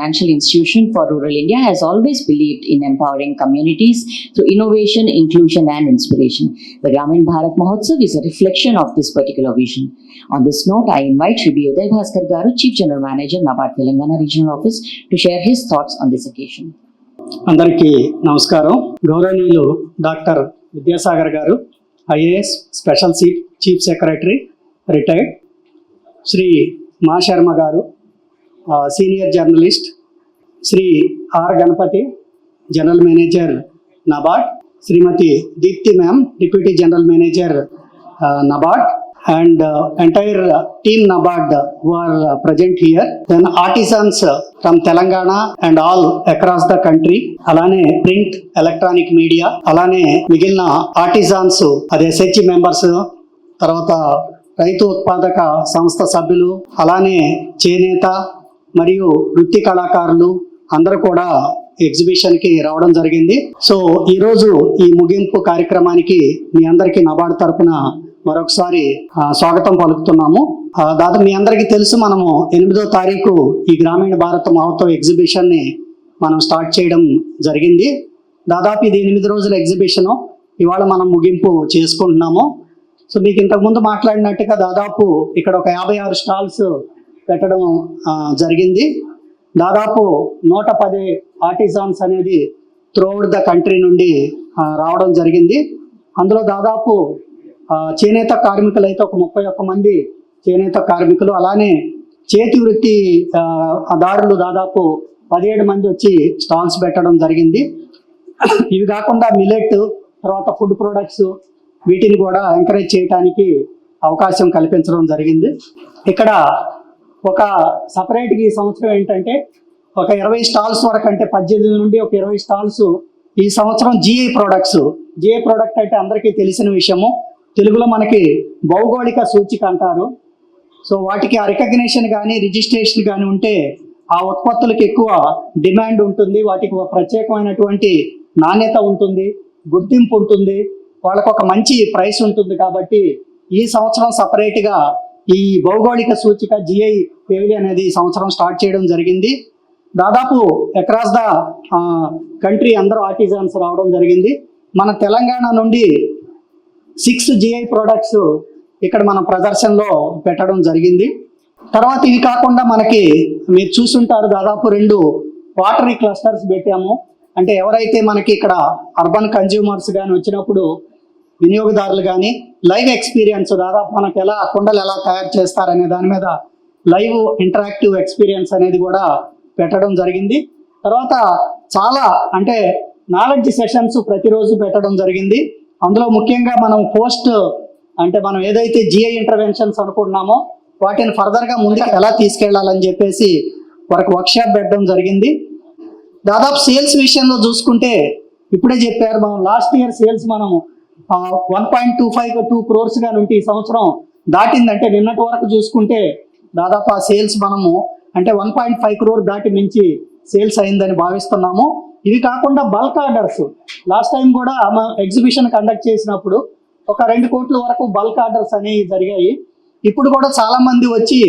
financial institution for rural India, has always believed in empowering communities through innovation, inclusion, and inspiration. The Gramin Bharat Mahotsav is a reflection of this particular vision. On this note, I invite Shri B. Uday Bhaskar Garu, Chief General Manager, NABARD Telangana Regional Office, to share his thoughts on this occasion. అందరికీ నమస్కారం. గౌరవనీయులు doctor Vidyasagar గారు, IAS special chief secretary retired, Shri మా శర్మ గారు, senior journalist, Shri R Ganapathi, general manager NABARD, Shrimati Deepti ma'am, deputy general manager NABARD, and entire team NABARD who are present here. Then artisans from Telangana and all across the country, alane print, electronic media, alane migilina artisans, ade SHG members, tarvata రైతు ఉత్పాదక సంస్థ సభ్యులు, అలానే చేనేత మరియు వృత్తి కళాకారులు అందరూ కూడా ఎగ్జిబిషన్కి రావడం జరిగింది. సో ఈరోజు ఈ ముగింపు కార్యక్రమానికి మీ అందరికీ NABARD తరఫున మరొకసారి స్వాగతం పలుకుతున్నాము. దాదాపు మీ అందరికీ తెలుసు, మనము 8వ తారీఖు ఈ గ్రామీణ భారత మహోత్సవ ఎగ్జిబిషన్ని మనం స్టార్ట్ చేయడం జరిగింది. దాదాపు ఇది 8 రోజుల ఎగ్జిబిషను. ఇవాళ మనం ముగింపు చేసుకుంటున్నాము. సో మీకు ఇంతకుముందు మాట్లాడినట్టుగా దాదాపు ఇక్కడ ఒక 56 స్టాల్స్ పెట్టడం జరిగింది. దాదాపు 110 ఆర్టిజాన్స్ అనేది త్రూఅవుట్ ద కంట్రీ నుండి రావడం జరిగింది. అందులో దాదాపు చేనేత కార్మికులు అయితే ఒక 31 మంది చేనేత కార్మికులు, అలానే చేతి వృత్తి దారులు దాదాపు 17 మంది వచ్చి స్టాల్స్ పెట్టడం జరిగింది. ఇవి కాకుండా మిల్లెట్, తర్వాత ఫుడ్ ప్రొడక్ట్స్, వీటిని కూడా ఎంకరేజ్ చేయడానికి అవకాశం కల్పించడం జరిగింది. ఇక్కడ ఒక సపరేట్గా ఈ సంవత్సరం ఏంటంటే ఒక 20 స్టాల్స్ వరకు, అంటే 18 నుండి ఒక 20 స్టాల్స్ ఈ సంవత్సరం GI ప్రొడక్ట్స్. GI ప్రొడక్ట్ అంటే అందరికీ తెలిసిన విషయము, తెలుగులో మనకి భౌగోళిక సూచిక అంటారు. సో వాటికి ఆ రికగ్నిషన్ కానీ రిజిస్ట్రేషన్ కానీ ఉంటే ఆ ఉత్పత్తులకు ఎక్కువ డిమాండ్ ఉంటుంది, వాటికి ఒక ప్రత్యేకమైనటువంటి నాణ్యత ఉంటుంది, గుర్తింపు ఉంటుంది, వాళ్ళకు ఒక మంచి ప్రైస్ ఉంటుంది. కాబట్టి ఈ సంవత్సరం సపరేట్గా ఈ భౌగోళిక సూచిక GI పెవిలియన్ అనేది ఈ సంవత్సరం స్టార్ట్ చేయడం జరిగింది. దాదాపు అక్రాస్ ద కంట్రీ అందరూ ఆర్టిజన్స్ రావడం జరిగింది. మన తెలంగాణ నుండి 6 GI ప్రొడక్ట్స్ ఇక్కడ మన ప్రదర్శనలో పెట్టడం జరిగింది. తర్వాత ఇవి కాకుండా మనకి మీరు చూసుంటారు, దాదాపు 2 వాటరీ క్లస్టర్స్ పెట్టాము. అంటే ఎవరైతే మనకి ఇక్కడ అర్బన్ కన్జ్యూమర్స్ కానీ వచ్చినప్పుడు, వినియోగదారులు కానీ లైవ్ ఎక్స్పీరియన్స్, దాదాపు మనకి ఎలా కుండలు ఎలా తయారు చేస్తారనే దాని మీద లైవ్ ఇంటరాక్టివ్ ఎక్స్పీరియన్స్ అనేది కూడా పెట్టడం జరిగింది. తర్వాత చాలా అంటే నాలెడ్జ్ సెషన్స్ ప్రతిరోజు పెట్టడం జరిగింది. అందులో ముఖ్యంగా మనం మనం ఏదైతే GI ఇంటర్వెన్షన్స్ అనుకుంటున్నామో వాటిని ఫర్దర్గా ముందుకు ఎలా తీసుకెళ్లాలని చెప్పేసి వర్క్షాప్ పెట్టడం జరిగింది. దాదాపు సేల్స్ విషయంలో చూసుకుంటే ఇప్పుడే చెప్పారు, మనం లాస్ట్ ఇయర్ సేల్స్ మనం 1.25 crores గా నుండి ఈ సంవత్సరం దాటిందంటే నిన్నటి వరకు చూసుకుంటే దాదాపు ఆ సేల్స్ మనము అంటే 1.5 crore దాటి మించి సేల్స్ అయిందని భావిస్తున్నాము. ఇవి కాకుండా బల్క్ ఆర్డర్స్, లాస్ట్ టైం కూడా ఎగ్జిబిషన్ కండక్ట్ చేసినప్పుడు ఒక 2 కోట్ల వరకు బల్క్ ఆర్డర్స్ అనేవి జరిగాయి. ఇప్పుడు కూడా చాలా మంది వచ్చి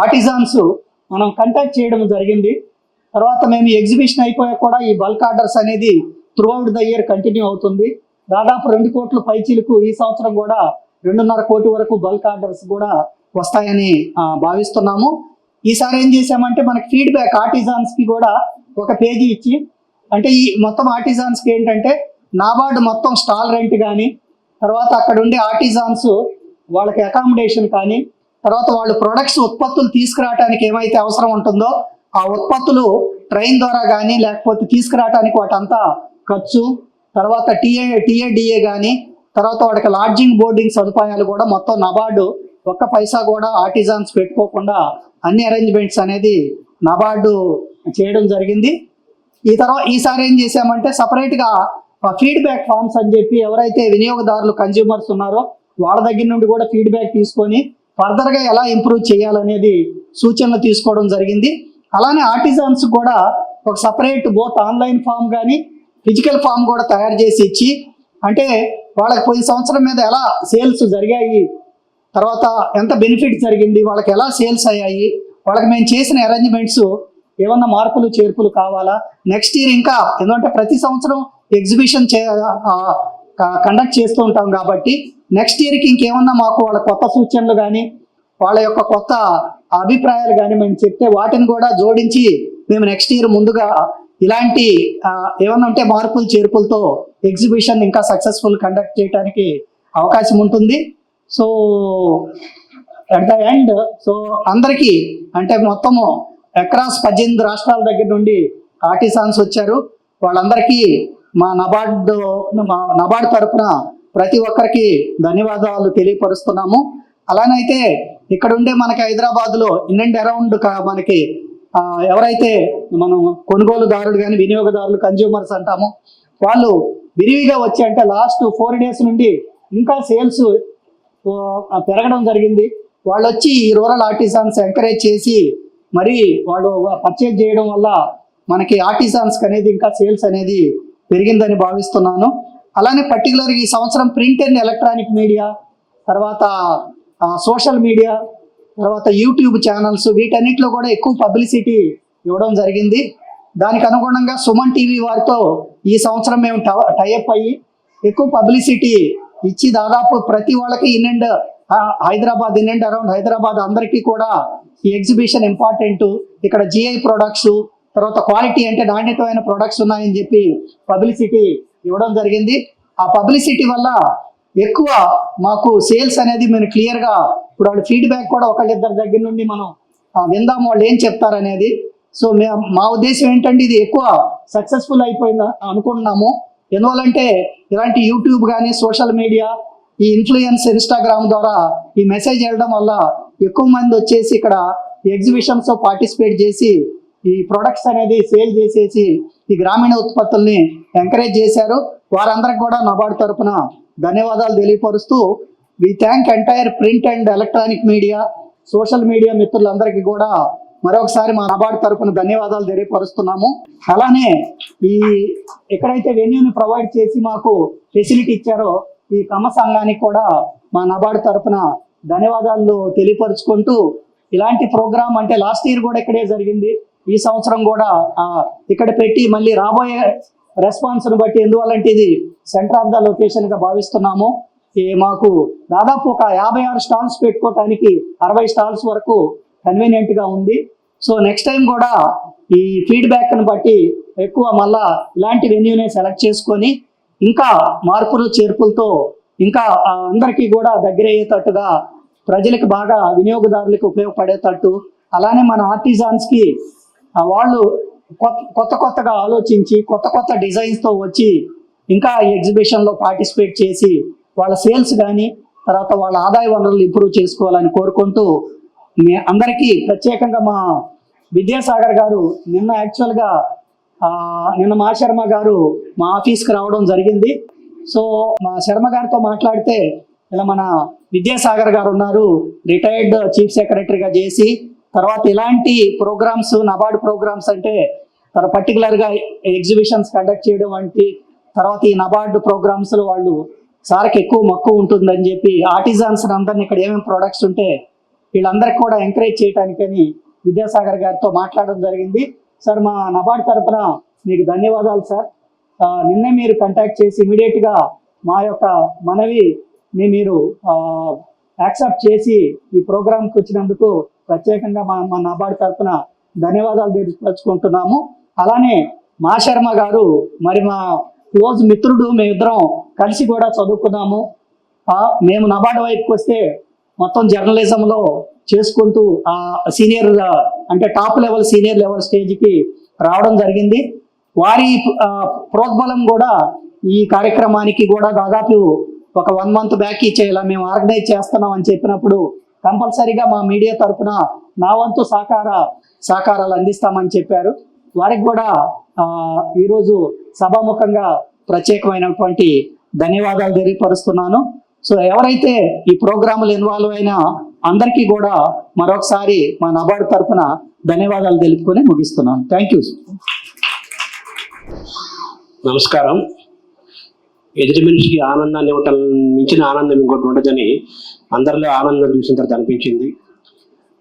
ఆర్టిజాన్స్ మనం కాంటాక్ట్ చేయడం జరిగింది. తర్వాత మేము ఎగ్జిబిషన్ అయిపోయాక కూడా ఈ బల్క్ ఆర్డర్స్ అనేది త్రూఅవుట్ ద ఇయర్ కంటిన్యూ అవుతుంది. దాదాపు 2 కోట్ల పైచీలకు ఈ సంవత్సరం కూడా 2.5 కోటి వరకు బల్క్ ఆర్డర్స్ కూడా వస్తాయని భావిస్తున్నాము. ఈసారి ఏం చేసామంటే మనకి ఫీడ్బ్యాక్ ఆర్టిజాన్స్కి కూడా ఒక పేజీ ఇచ్చి, అంటే ఈ మొత్తం ఆర్టిజాన్స్కి ఏంటంటే NABARD మొత్తం స్టాల్ రెంట్ కానీ, తర్వాత అక్కడ ఉండే ఆర్టిజాన్స్ వాళ్ళకి అకామిడేషన్ కానీ, తర్వాత వాళ్ళు ప్రొడక్ట్స్ ఉత్పత్తులు తీసుకురావడానికి ఏమైతే అవసరం ఉంటుందో ఆ ఉత్పత్తులు ట్రైన్ ద్వారా కానీ లేకపోతే తీసుకురావడానికి వాటంతా ఖర్చు, తర్వాత TA కానీ, తర్వాత వాడికి లాడ్జింగ్ బోర్డింగ్ సదుపాయాలు కూడా మొత్తం NABARD ఒక్క పైసా కూడా ఆర్టిజాన్స్ పెట్టుకోకుండా అన్ని అరేంజ్మెంట్స్ అనేది NABARD చేయడం జరిగింది. ఈసారి ఏం చేసామంటే సపరేట్గా ఫీడ్బ్యాక్ ఫామ్స్ అని చెప్పి ఎవరైతే వినియోగదారులు కన్జ్యూమర్స్ ఉన్నారో వాళ్ళ దగ్గర నుండి కూడా ఫీడ్బ్యాక్ తీసుకొని ఫర్దర్గా ఎలా ఇంప్రూవ్ చేయాలనేది సూచనలు తీసుకోవడం జరిగింది. అలానే ఆర్టిజాన్స్ కూడా ఒక సపరేట్ బోత్ ఆన్లైన్ ఫామ్ కానీ ఫిజికల్ ఫామ్ కూడా తయారు చేసి ఇచ్చి, అంటే వాళ్ళకి పోయిన సంవత్సరం మీద ఎలా సేల్స్ జరిగాయి, తర్వాత ఎంత బెనిఫిట్ జరిగింది, వాళ్ళకి ఎలా సేల్స్ అయ్యాయి, వాళ్ళకి మేము చేసిన అరేంజ్మెంట్స్ ఏమన్నా మార్పులు చేర్పులు కావాలా, నెక్స్ట్ ఇయర్ ఇంకా ఎందుకంటే ప్రతి సంవత్సరం ఎగ్జిబిషన్ కండక్ట్ చేస్తూ ఉంటాం కాబట్టి నెక్స్ట్ ఇయర్కి ఇంకేమన్నా మాకు వాళ్ళ కొత్త సూచనలు కానీ వాళ్ళ యొక్క కొత్త అభిప్రాయాలు కానీ మేము చెప్తే వాటిని కూడా జోడించి మేము నెక్స్ట్ ఇయర్ ముందుగా ఇలాంటి ఏమన్నా ఉంటే మార్పులు చేర్పులతో ఎగ్జిబిషన్ ఇంకా సక్సెస్ఫుల్ కండక్ట్ చేయడానికి అవకాశం ఉంటుంది. So at the end so అందరికీ అంటే మొత్తము అక్రాస్ 18 రాష్ట్రాల దగ్గర నుండి ఆర్టిసాన్స్ వచ్చారు. వాళ్ళందరికీ మా నబార్డ్ తరపున ప్రతి ఒక్కరికి ధన్యవాదాలు తెలియపరుస్తున్నాము. అలానైతే ఇక్కడ ఉండే మనకి హైదరాబాద్లో ఇన్ అండ్ అరౌండ్ మనకి ఎవరైతే మనం కొనుగోలుదారులు కానీ వినియోగదారులు కన్జ్యూమర్స్ అంటామో వాళ్ళు విరివిగా వచ్చి అంటే లాస్ట్ 4 days నుండి ఇంకా సేల్స్ పెరగడం జరిగింది. వాళ్ళు వచ్చి ఈ రూరల్ ఆర్టిసాన్స్ ఎంకరేజ్ చేసి మరి వాళ్ళు పర్చేజ్ చేయడం వల్ల మనకి ఆర్టిసాన్స్కి అనేది ఇంకా సేల్స్ అనేది పెరిగిందని భావిస్తున్నాను. అలానే పర్టికులర్గా ఈ సంవత్సరం ప్రింట్ అండ్ ఎలక్ట్రానిక్ మీడియా, తర్వాత సోషల్ మీడియా, తర్వాత యూట్యూబ్ ఛానల్స్ వీటన్నిటిలో కూడా ఎక్కువ పబ్లిసిటీ ఇవ్వడం జరిగింది. దానికి అనుగుణంగా సుమన్ టీవీ వారితో ఈ సంవత్సరం మేము టైఅప్ అయ్యి ఎక్కువ పబ్లిసిటీ ఇచ్చి దాదాపు ప్రతి వాళ్ళకి ఇన్ అండ్ అరౌండ్ హైదరాబాద్ అందరికీ కూడా ఈ ఎగ్జిబిషన్ ఇంపార్టెంట్, ఇక్కడ జిఐ ప్రొడక్ట్స్, తర్వాత క్వాలిటీ అంటే నాణ్యతమైన ప్రొడక్ట్స్ ఉన్నాయని చెప్పి పబ్లిసిటీ ఇవ్వడం జరిగింది. ఆ పబ్లిసిటీ వల్ల ఎక్కువ మాకు సేల్స్ అనేది మేము క్లియర్గా ఇప్పుడు వాళ్ళ ఫీడ్బ్యాక్ కూడా ఒకళ్ళిద్దరి దగ్గర నుండి మనం విందాము వాళ్ళు ఏం చెప్తారనేది. సో మా ఉద్దేశం ఏంటంటే ఇది ఎక్కువ సక్సెస్ఫుల్ అయిపోయింది అనుకుంటున్నాము. ఎందువల్లంటే ఇలాంటి యూట్యూబ్ కానీ సోషల్ మీడియా ఈ ఇన్ఫ్లుయెన్స్ ఇన్స్టాగ్రామ్ ద్వారా ఈ మెసేజ్ వెళ్ళడం వల్ల ఎక్కువ మంది వచ్చేసి ఇక్కడ ఎగ్జిబిషన్స్ పార్టిసిపేట్ చేసి ఈ ప్రొడక్ట్స్ అనేది సేల్ చేసేసి ఈ గ్రామీణ ఉత్పత్తుల్ని ఎంకరేజ్ చేశారు. వారందరికి కూడా నబార్డ్ తరపున ధన్యవాదాలు తెలియపరుస్తూ we thank entire print and electronic media social media మిత్రులందరికీ కూడా మరొకసారి మా నబార్డ్ తరపున ధన్యవాదాలు తెలియపరుస్తున్నాము. అలానే ఈ ఎక్కడైతే వెన్యూని ప్రొవైడ్ చేసి మాకు ఫెసిలిటీ ఇచ్చారో ఈ కమ్మ సంఘానికి కూడా మా నబార్డ్ తరపున ధన్యవాదాలు తెలియపరుచుకుంటూ ఇలాంటి ప్రోగ్రామ్ అంటే లాస్ట్ ఇయర్ కూడా ఇక్కడే జరిగింది, ఈ సంవత్సరం కూడా ఇక్కడ పెట్టి మళ్ళీ రాబోయే రెస్పాన్స్ను బట్టి ఎందువల్లంటే ఇది సెంటర్ ఆఫ్ ద లొకేషన్గా భావిస్తున్నాము. మాకు దాదాపు ఒక 56 స్టాల్స్ పెట్టుకోవటానికి 60 స్టాల్స్ వరకు కన్వీనియంట్గా ఉంది. సో నెక్స్ట్ టైం కూడా ఈ ఫీడ్బ్యాక్ను బట్టి ఎక్కువ మళ్ళా ఇలాంటి వెన్యూనే సెలెక్ట్ చేసుకొని ఇంకా మార్పులు చేర్పులతో ఇంకా అందరికీ కూడా దగ్గర అయ్యేటట్టుగా ప్రజలకు బాగా వినియోగదారులకు ఉపయోగపడేటట్టు అలానే మన ఆర్టిజాన్స్కి వాళ్ళు కొత్తగా ఆలోచించి కొత్త డిజైన్స్తో వచ్చి ఇంకా ఈ ఎగ్జిబిషన్లో పార్టిసిపేట్ చేసి వాళ్ళ సేల్స్ కానీ తర్వాత వాళ్ళ ఆదాయ వనరులు ఇంప్రూవ్ చేసుకోవాలని కోరుకుంటూ మీ అందరికీ ప్రత్యేకంగా మా విద్యాసాగర్ గారు నిన్న మా శర్మ గారు మా ఆఫీస్కి రావడం జరిగింది. సో మా శర్మ గారితో మాట్లాడితే ఇలా మన విద్యాసాగర్ గారు ఉన్నారు, రిటైర్డ్ చీఫ్ సెక్రటరీగా చేసి తర్వాత ఇలాంటి ప్రోగ్రామ్స్ నబార్డ్ ప్రోగ్రామ్స్ అంటే పర్టికులర్గా ఎగ్జిబిషన్స్ కండక్ట్ చేయడం వంటి తర్వాత ఈ నబార్డ్ ప్రోగ్రామ్స్లో వాళ్ళు సార్కి ఎక్కువ మక్కువ ఉంటుందని చెప్పి ఆర్టిజాన్స్ అందరినీ ఇక్కడ ఏమేమి ప్రొడక్ట్స్ ఉంటే వీళ్ళందరికీ కూడా ఎంకరేజ్ చేయడానికని విద్యాసాగర్ గారితో మాట్లాడడం జరిగింది. సార్ మా నబార్డ్ తరపున మీకు ధన్యవాదాలు సార్. నిన్నే మీరు కాంటాక్ట్ చేసి ఇమీడియట్గా మా యొక్క మనవిని మీరు యాక్సెప్ట్ చేసి ఈ ప్రోగ్రామ్కి వచ్చినందుకు ప్రత్యేకంగా మా నబార్డ్ తరపున ధన్యవాదాలు తెలుసుకుంటున్నాము. అలానే మా శర్మ గారు మరి మా క్లోజ్ మిత్రుడు, మేమిద్దరం కలిసి కూడా చదువుకున్నాము. మేము నబార్డ్ వైపుకి వస్తే మొత్తం జర్నలిజంలో చేసుకుంటూ సీనియర్ అంటే టాప్ లెవెల్ సీనియర్ లెవెల్ స్టేజ్కి రావడం జరిగింది. వారి ప్రోద్బలం కూడా ఈ కార్యక్రమానికి కూడా దాదాపు ఒక 1 month బ్యాక్ ఇచ్చేలా మేము ఆర్గనైజ్ చేస్తున్నాం అని చెప్పినప్పుడు కంపల్సరీగా మా మీడియా తరఫున నా వంతు సహకారాలు అందిస్తామని చెప్పారు. వారికి కూడా ఈరోజు సభాముఖంగా ప్రత్యేకమైనటువంటి ధన్యవాదాలు తెలియపరుస్తున్నాను. సో ఎవరైతే ఈ ప్రోగ్రాములు ఇన్వాల్వ్ అయినా అందరికీ కూడా మరొకసారి మా నబార్డ్ తరఫున ధన్యవాదాలు తెలుపుకొని ముగిస్తున్నాను. Thank you. నమస్కారం. ఎదుటి మనిషికి ఆనందాన్ని ఇవ్వటం మించిన ఆనందం ఇంకోటి ఉండదని అందరిలో ఆనందం చూసిన తర్వాత అనిపించింది.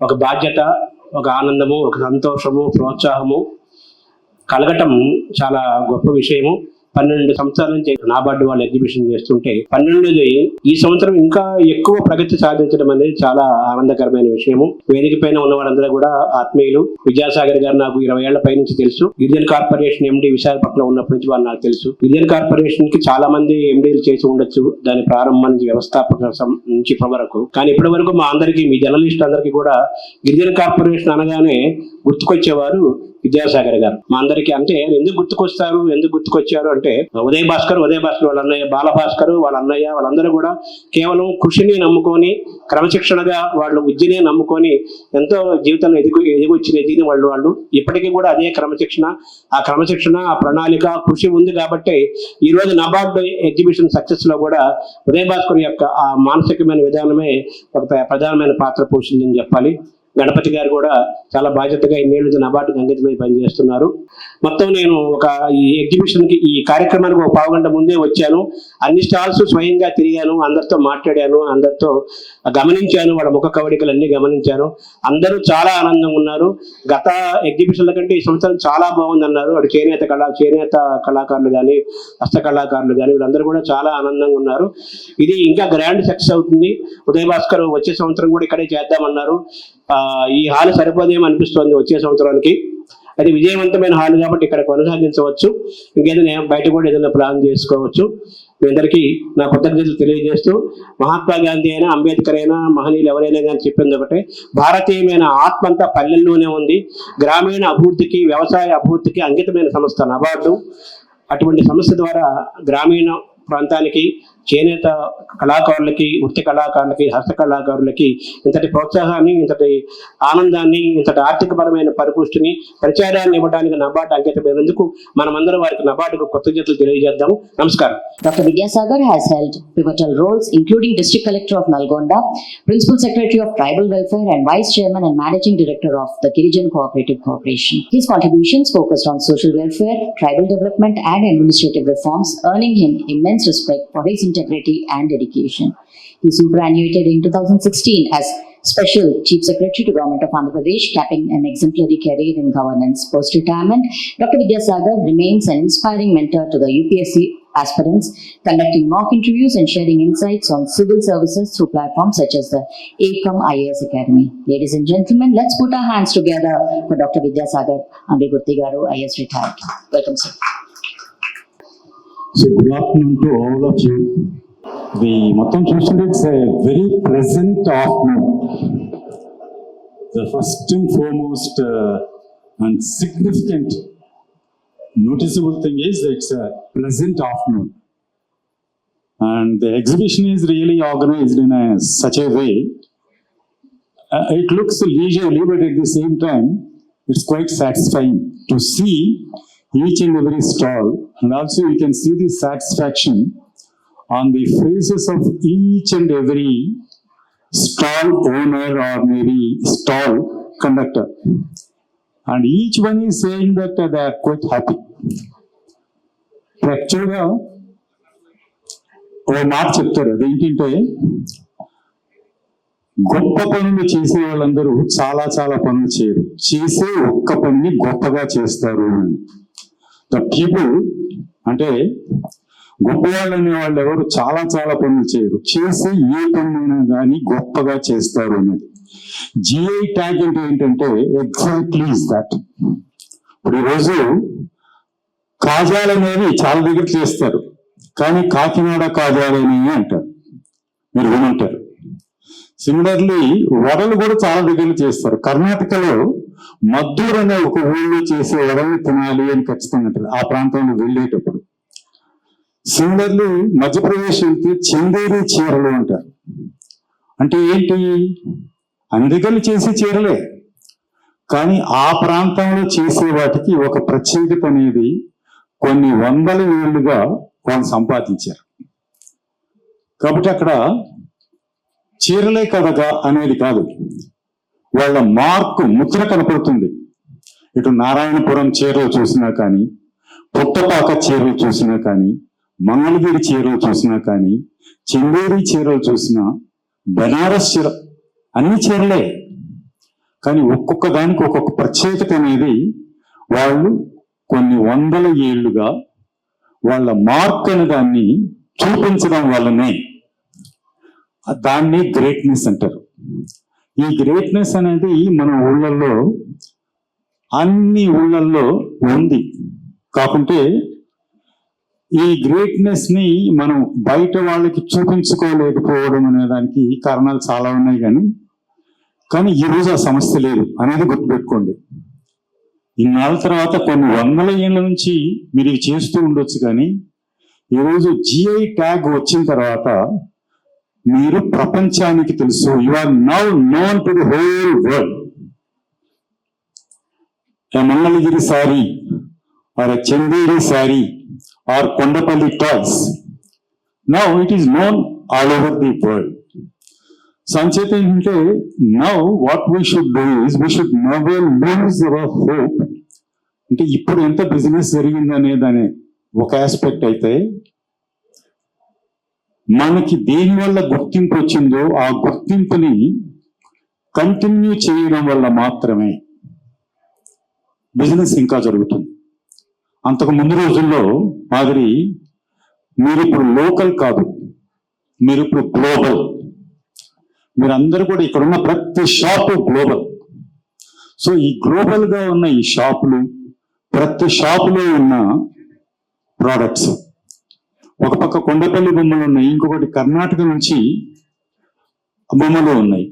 ఒక బాధ్యత, ఒక ఆనందము, ఒక సంతోషము, ప్రోత్సాహము కలగటం చాలా గొప్ప విషయము. 12 సంవత్సరాల నుంచి నాబార్డు వాళ్ళు ఎగ్జిబిషన్ చేస్తుంటే 12 ఈ సంవత్సరం ఇంకా ఎక్కువ ప్రగతి సాధించడం అనేది చాలా ఆనందకరమైన విషయము. వేదిక పైన ఉన్న వాళ్ళందరూ కూడా ఆత్మీయులు. విద్యాసాగర్ గారు నాకు 20 ఏళ్ల పై నుంచి తెలుసు. గిరిజన కార్పొరేషన్ ఎండి విశాఖపట్నం ఉన్నప్పటి నుంచి వాళ్ళు నాకు తెలుసు. గిరిజన కార్పొరేషన్ కి చాలా మంది ఎండీలు చేసి ఉండొచ్చు, దాని ప్రారంభం నుంచి వ్యవస్థాపక నుంచి ఇప్పటి వరకు. కానీ ఇప్పటి వరకు మా అందరికీ, మీ జర్నలిస్ట్ అందరికీ కూడా గిరిజన కార్పొరేషన్ అనగానే గుర్తుకొచ్చేవారు విద్యాసాగర్ గారు. మా అందరికీ అంటే ఎందుకు గుర్తుకొచ్చారు అంటే ఉదయ్ భాస్కర్ వాళ్ళ అన్నయ్య, బాలభాస్కర్ వాళ్ళ అన్నయ్య, వాళ్ళందరూ కూడా కేవలం కృషిని నమ్ముకొని, క్రమశిక్షణగా వాళ్ళు విద్యనే నమ్ముకొని ఎంతో జీవితంలో ఎదిగిన వాళ్ళు ఇప్పటికీ కూడా అదే క్రమశిక్షణ, ఆ ప్రణాళిక, కృషి ఉంది. కాబట్టి ఈ రోజు నబార్డు ఎగ్జిబిషన్ సక్సెస్ లో కూడా ఉదయ్ భాస్కర్ యొక్క ఆ మానసికమైన విధానమే ఒక ప్రధానమైన పాత్ర పోషిందని చెప్పాలి. గణపతి గారు కూడా చాలా బాధ్యతగా ఇన్నేళ్ళు నబార్డుకి అంకితమై పనిచేస్తున్నారు. మొత్తం నేను ఈ ఎగ్జిబిషన్కి, ఈ కార్యక్రమానికి ఒక పావుగంట ముందే వచ్చాను. అన్ని స్టాల్స్ స్వయంగా తిరిగాను, అందరితో మాట్లాడాను, అందరితో గమనించాను, వాళ్ళ ముఖ కవళికలు అన్ని గమనించాను. అందరూ చాలా ఆనందంగా ఉన్నారు. గత ఎగ్జిబిషన్ల కంటే ఈ సంవత్సరం చాలా బాగుందన్నారు. అటు చేనేత కళాకారులు కానీ, హస్త కళాకారులు కానీ, వీళ్ళందరూ కూడా చాలా ఆనందంగా ఉన్నారు. ఇది ఇంకా గ్రాండ్ సక్సెస్ అవుతుంది. ఉదయ్ భాస్కర్ వచ్చే సంవత్సరం కూడా ఇక్కడే చేద్దామన్నారు. ఈ హాల్ సరిపోదేమో అనిపిస్తోంది వచ్చే సంవత్సరానికి. అది విజయవంతమైన హాల్ కాబట్టి ఇక్కడ కొనసాగించవచ్చు. ఇంకేదైనా బయట కూడా ఏదైనా ప్లాన్ చేసుకోవచ్చు. మీ అందరికీ నా కృతజ్ఞతలు తెలియజేస్తూ, మహాత్మా గాంధీ అయినా, అంబేద్కర్ అయినా, మహనీయులు ఎవరైనా కానీ చెప్పింది ఒకటే, భారతీయమైన ఆత్మ అంతా పల్లెల్లోనే ఉంది. గ్రామీణ అభివృద్ధికి, వ్యవసాయ అభివృద్ధికి అంకితమైన సంస్థ నబార్డు. అటువంటి సంస్థ ద్వారా గ్రామీణ ప్రాంతానికి, చేనేత కళాకారులకి, వృత్తి కళాకారులకి, హస్త కళాకారులకి ఇంతటి ప్రోత్సాహాన్ని, ఇంతటి ఆనందాన్ని, ఇంతటి ఆర్థికపరమైన పరిపుష్టిని, ప్రచారాన్ని ఇవ్వడానికి నబార్డు అంకితమైనందుకు మనమందరం వారికి నబార్డుకు కృతజ్ఞతలు తెలియజేద్దాము. నమస్కారం. Dr. Vidyasagar has held pivotal roles including District Collector of Nalgonda, Principal Secretary of Tribal Welfare and Vice Chairman and Managing Director of the Girijan Cooperative Corporation. His contributions focused on social welfare, tribal development and administrative reforms, earning him immense respect for his integrity and dedication. He superannuated in 2016 as Special Chief Secretary to Government of Andhra Pradesh, capping an exemplary career in governance. Post-retirement, Dr. Vidyasagar remains an inspiring mentor to the UPSC aspirants, conducting mock interviews and sharing insights on civil services through platforms such as the ACOM IAS Academy. Ladies and gentlemen, let's put our hands together for Dr. Vidyasagar Ambegurti Garu, IAS retired. Welcome, sir. So good afternoon to all of you. The మొత్తం చూస్తుంటే it's a very pleasant afternoon. The first and foremost and significant noticeable thing is that it's a pleasant afternoon. And the exhibition is really organized in such a way. It looks leisurely, but at the same time, it's quite satisfying to see each and every stall, and also you can see the satisfaction on the faces of each and every stall owner or maybe stall conductor, and each one is saying that they are quite happy. Actually, ఓ మాట చెప్తారు, అదేంటంటే గొప్ప పనులు చేసే వాళ్ళందరూ చాలా పనులు చేయరు, చేసే ఒక్క పనిని గొప్పగా చేస్తారు అని. ద పీపుల్ అంటే గొప్పవాళ్ళు అనే వాళ్ళు ఎవరు చాలా పనులు చేయరు, చేసి ఏ పనులైనా కానీ గొప్పగా చేస్తారు అనేది. జిఐ ట్యాగ్ అంటే ఏంటంటే ఎగ్జాక్ట్లీ ఇస్ దట్. ఇప్పుడు ఈరోజు కాజాలు అనేవి చాలా దగ్గర చేస్తారు, కానీ కాకినాడ కాజాలు అనేవి అంటారు, మీరు వినుంటారు. సిమిలర్లీ వడలు కూడా చాలా దగ్గర చేస్తారు. కర్ణాటకలో మద్దూరు అనే ఒక ఊళ్ళో చేసే వడల్ని తినాలి అని ఖచ్చితంగా అంటారు ఆ ప్రాంతంలో వెళ్ళేటప్పుడు. సిమిలర్లీ మధ్యప్రదేశ్ వెళ్తే చందేరి చీరలు అంటారు. అంటే ఏంటి, అన్ని దగ్గర చేసే చీరలే, కానీ ఆ ప్రాంతంలో చేసే వాటికి ఒక ప్రత్యేకత అనేది కొన్ని వందల ఏళ్ళుగా వాళ్ళు సంపాదించారు. కాబట్టి అక్కడ చీరలే కదగా అనేది కాదు, వాళ్ళ మార్కు ముద్ర కనపడుతుంది. ఇటు నారాయణపురం చీరలు చూసినా కానీ, పుట్టపాక చీరలు చూసినా కానీ, మంగళగిరి చీరలు చూసినా కానీ, చందేరి చీరలు చూసినా, బెనారస్ చీర, అన్ని చీరలే. కానీ ఒక్కొక్క దానికి ఒక్కొక్క ప్రత్యేకత అనేది వాళ్ళు కొన్ని వందల ఏళ్లుగా వాళ్ళ మార్క్ అనే దాన్ని చూపించడం వల్లనే దాన్ని గ్రేట్నెస్ అంటారు. ఈ గ్రేట్నెస్ అనేది మన ఊళ్ళల్లో అన్ని ఊళ్ళల్లో ఉంది. కాకుంటే ఈ గ్రేట్నెస్ ని మనం బయట వాళ్ళకి చూపించుకోలేకపోవడం అనే దానికి కారణాలు చాలా ఉన్నాయి. కానీ ఈరోజు ఆ సమస్య లేదు అనేది గుర్తుపెట్టుకోండి. ఇన్నాళ్ళ తర్వాత కొన్ని వందల ఏళ్ళ నుంచి మీరు ఇవి చేస్తూ ఉండొచ్చు, కానీ ఈరోజు జిఐ ట్యాగ్ వచ్చిన తర్వాత మీరు ప్రపంచానికి తెలుసు. You are now known to the whole world. A Mangalagiri saree or a Chanderi saree or Kondapalli toys. Now it is known all over the world. Sancheta ante now what we should do is we should never lose our hope. అంటే ఇప్పుడు ఎంత business జరిగిందనేదనే ఒక aspect అయితే, మనకి దేని వల్ల గుర్తింపు వచ్చిందో ఆ గుర్తింపుని కంటిన్యూ చేయడం వల్ల మాత్రమే బిజినెస్ ఇంకా జరుగుతుంది. అంతకు ముందు రోజుల్లో మాదిరి మీరు ఇప్పుడు లోకల్ కాదు, మీరు ఇప్పుడు గ్లోబల్. మీరందరూ కూడా ఇక్కడ ఉన్న ప్రతి షాపు గ్లోబల్. సో ఈ గ్లోబల్ గా ఉన్న ఈ షాపులు, ప్రతి షాపులో ఉన్న ప్రోడక్ట్స్, ఒక పక్క కొండపల్లి బొమ్మలు ఉన్నాయి, ఇంకొకటి కర్ణాటక నుంచి బొమ్మలు ఉన్నాయి.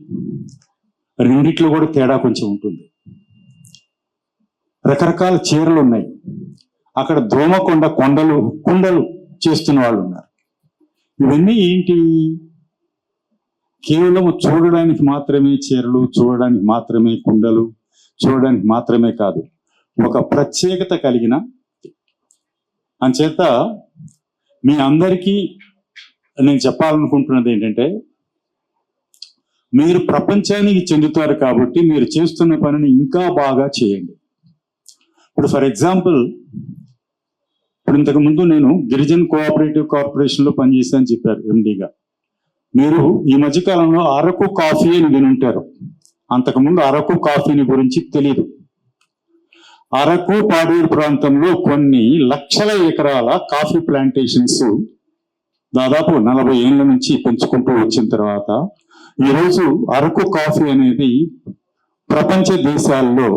రెండిట్లో కూడా తేడా కొంచెం ఉంటుంది. రకరకాల చీరలు ఉన్నాయి. అక్కడ దోమకొండ కుండలు చేస్తున్న వాళ్ళు ఉన్నారు. ఇవన్నీ ఏంటి? కేవలం చూడడానికి మాత్రమే చీరలు, చూడడానికి మాత్రమే కుండలు, చూడడానికి మాత్రమే కాదు, ఒక ప్రత్యేకత కలిగిన. అంచేత మీ అందరికీ నేను చెప్పాలనుకుంటున్నది ఏంటంటే, మీరు ప్రపంచానికి చెందుతారు కాబట్టి మీరు చేస్తున్న పనిని ఇంకా బాగా చేయండి. ఇప్పుడు ఫర్ ఎగ్జాంపుల్, ఇప్పుడు ఇంతకుముందు నేను గిరిజన్ కోఆపరేటివ్ కార్పొరేషన్లో పనిచేశానని చెప్పారు ఎండీగా. మీరు ఈ మధ్యకాలంలో అరకు కాఫీ అని వినుంటారు. అంతకుముందు అరకు కాఫీని గురించి తెలియదు. అరకు పాడేరు ప్రాంతంలో కొన్ని లక్షల ఎకరాల కాఫీ ప్లాంటేషన్స్ దాదాపు 40 ఏళ్ల నుంచి పెంచుకుంటూ వచ్చిన తర్వాత ఈరోజు అరకు కాఫీ అనేది ప్రపంచ దేశాల్లో,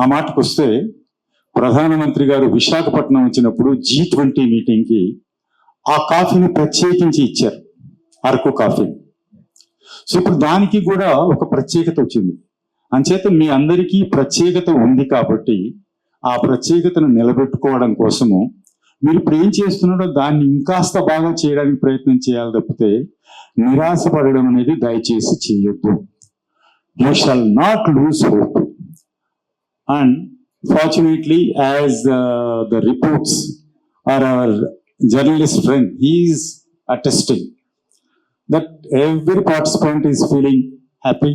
ఆ మాటకు వస్తే ప్రధానమంత్రి గారు విశాఖపట్నం వచ్చినప్పుడు G20 మీటింగ్కి ఆ కాఫీని ప్రత్యేకించి ఇచ్చారు, అరకు కాఫీ. సో ఇప్పుడు దానికి కూడా ఒక ప్రత్యేకత వచ్చింది. అంచేత మీ అందరికీ ప్రత్యేకత ఉంది కాబట్టి ఆ ప్రత్యేకతను నిలబెట్టుకోవడం కోసము మీరు ఇప్పుడు ఏం చేస్తున్నారో దాన్ని ఇంకాస్త బాగా చేయడానికి ప్రయత్నం చేయాలి తప్పితే నిరాశపడడం అనేది దయచేసి చేయొద్దు. You shall not lose hope. And fortunately, as the reports or our journalist friend, he is attesting that every participant is feeling happy,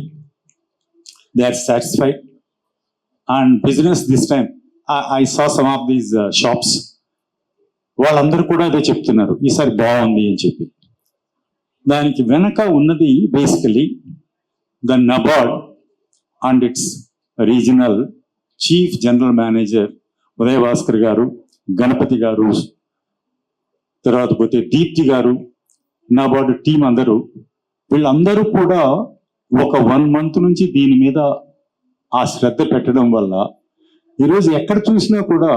they are satisfied. And business this time, I saw some of these shops, వాళ్ళందరూ కూడా అదే చెప్తున్నారు, ఈసారి బాగుంది అని చెప్పి. దానికి వెనక ఉన్నది basically the NABARD and it's regional chief general manager Uday Bhaskar గారు, గణపతి గారు, తర్వాత పోతే దీప్తి గారు, NABARD టీం అందరూ, వీళ్ళందరూ కూడా ఒక 1 month నుంచి దీని మీద ఆ శ్రద్ధ పెట్టడం వల్ల ఈరోజు ఎక్కడ చూసినా కూడా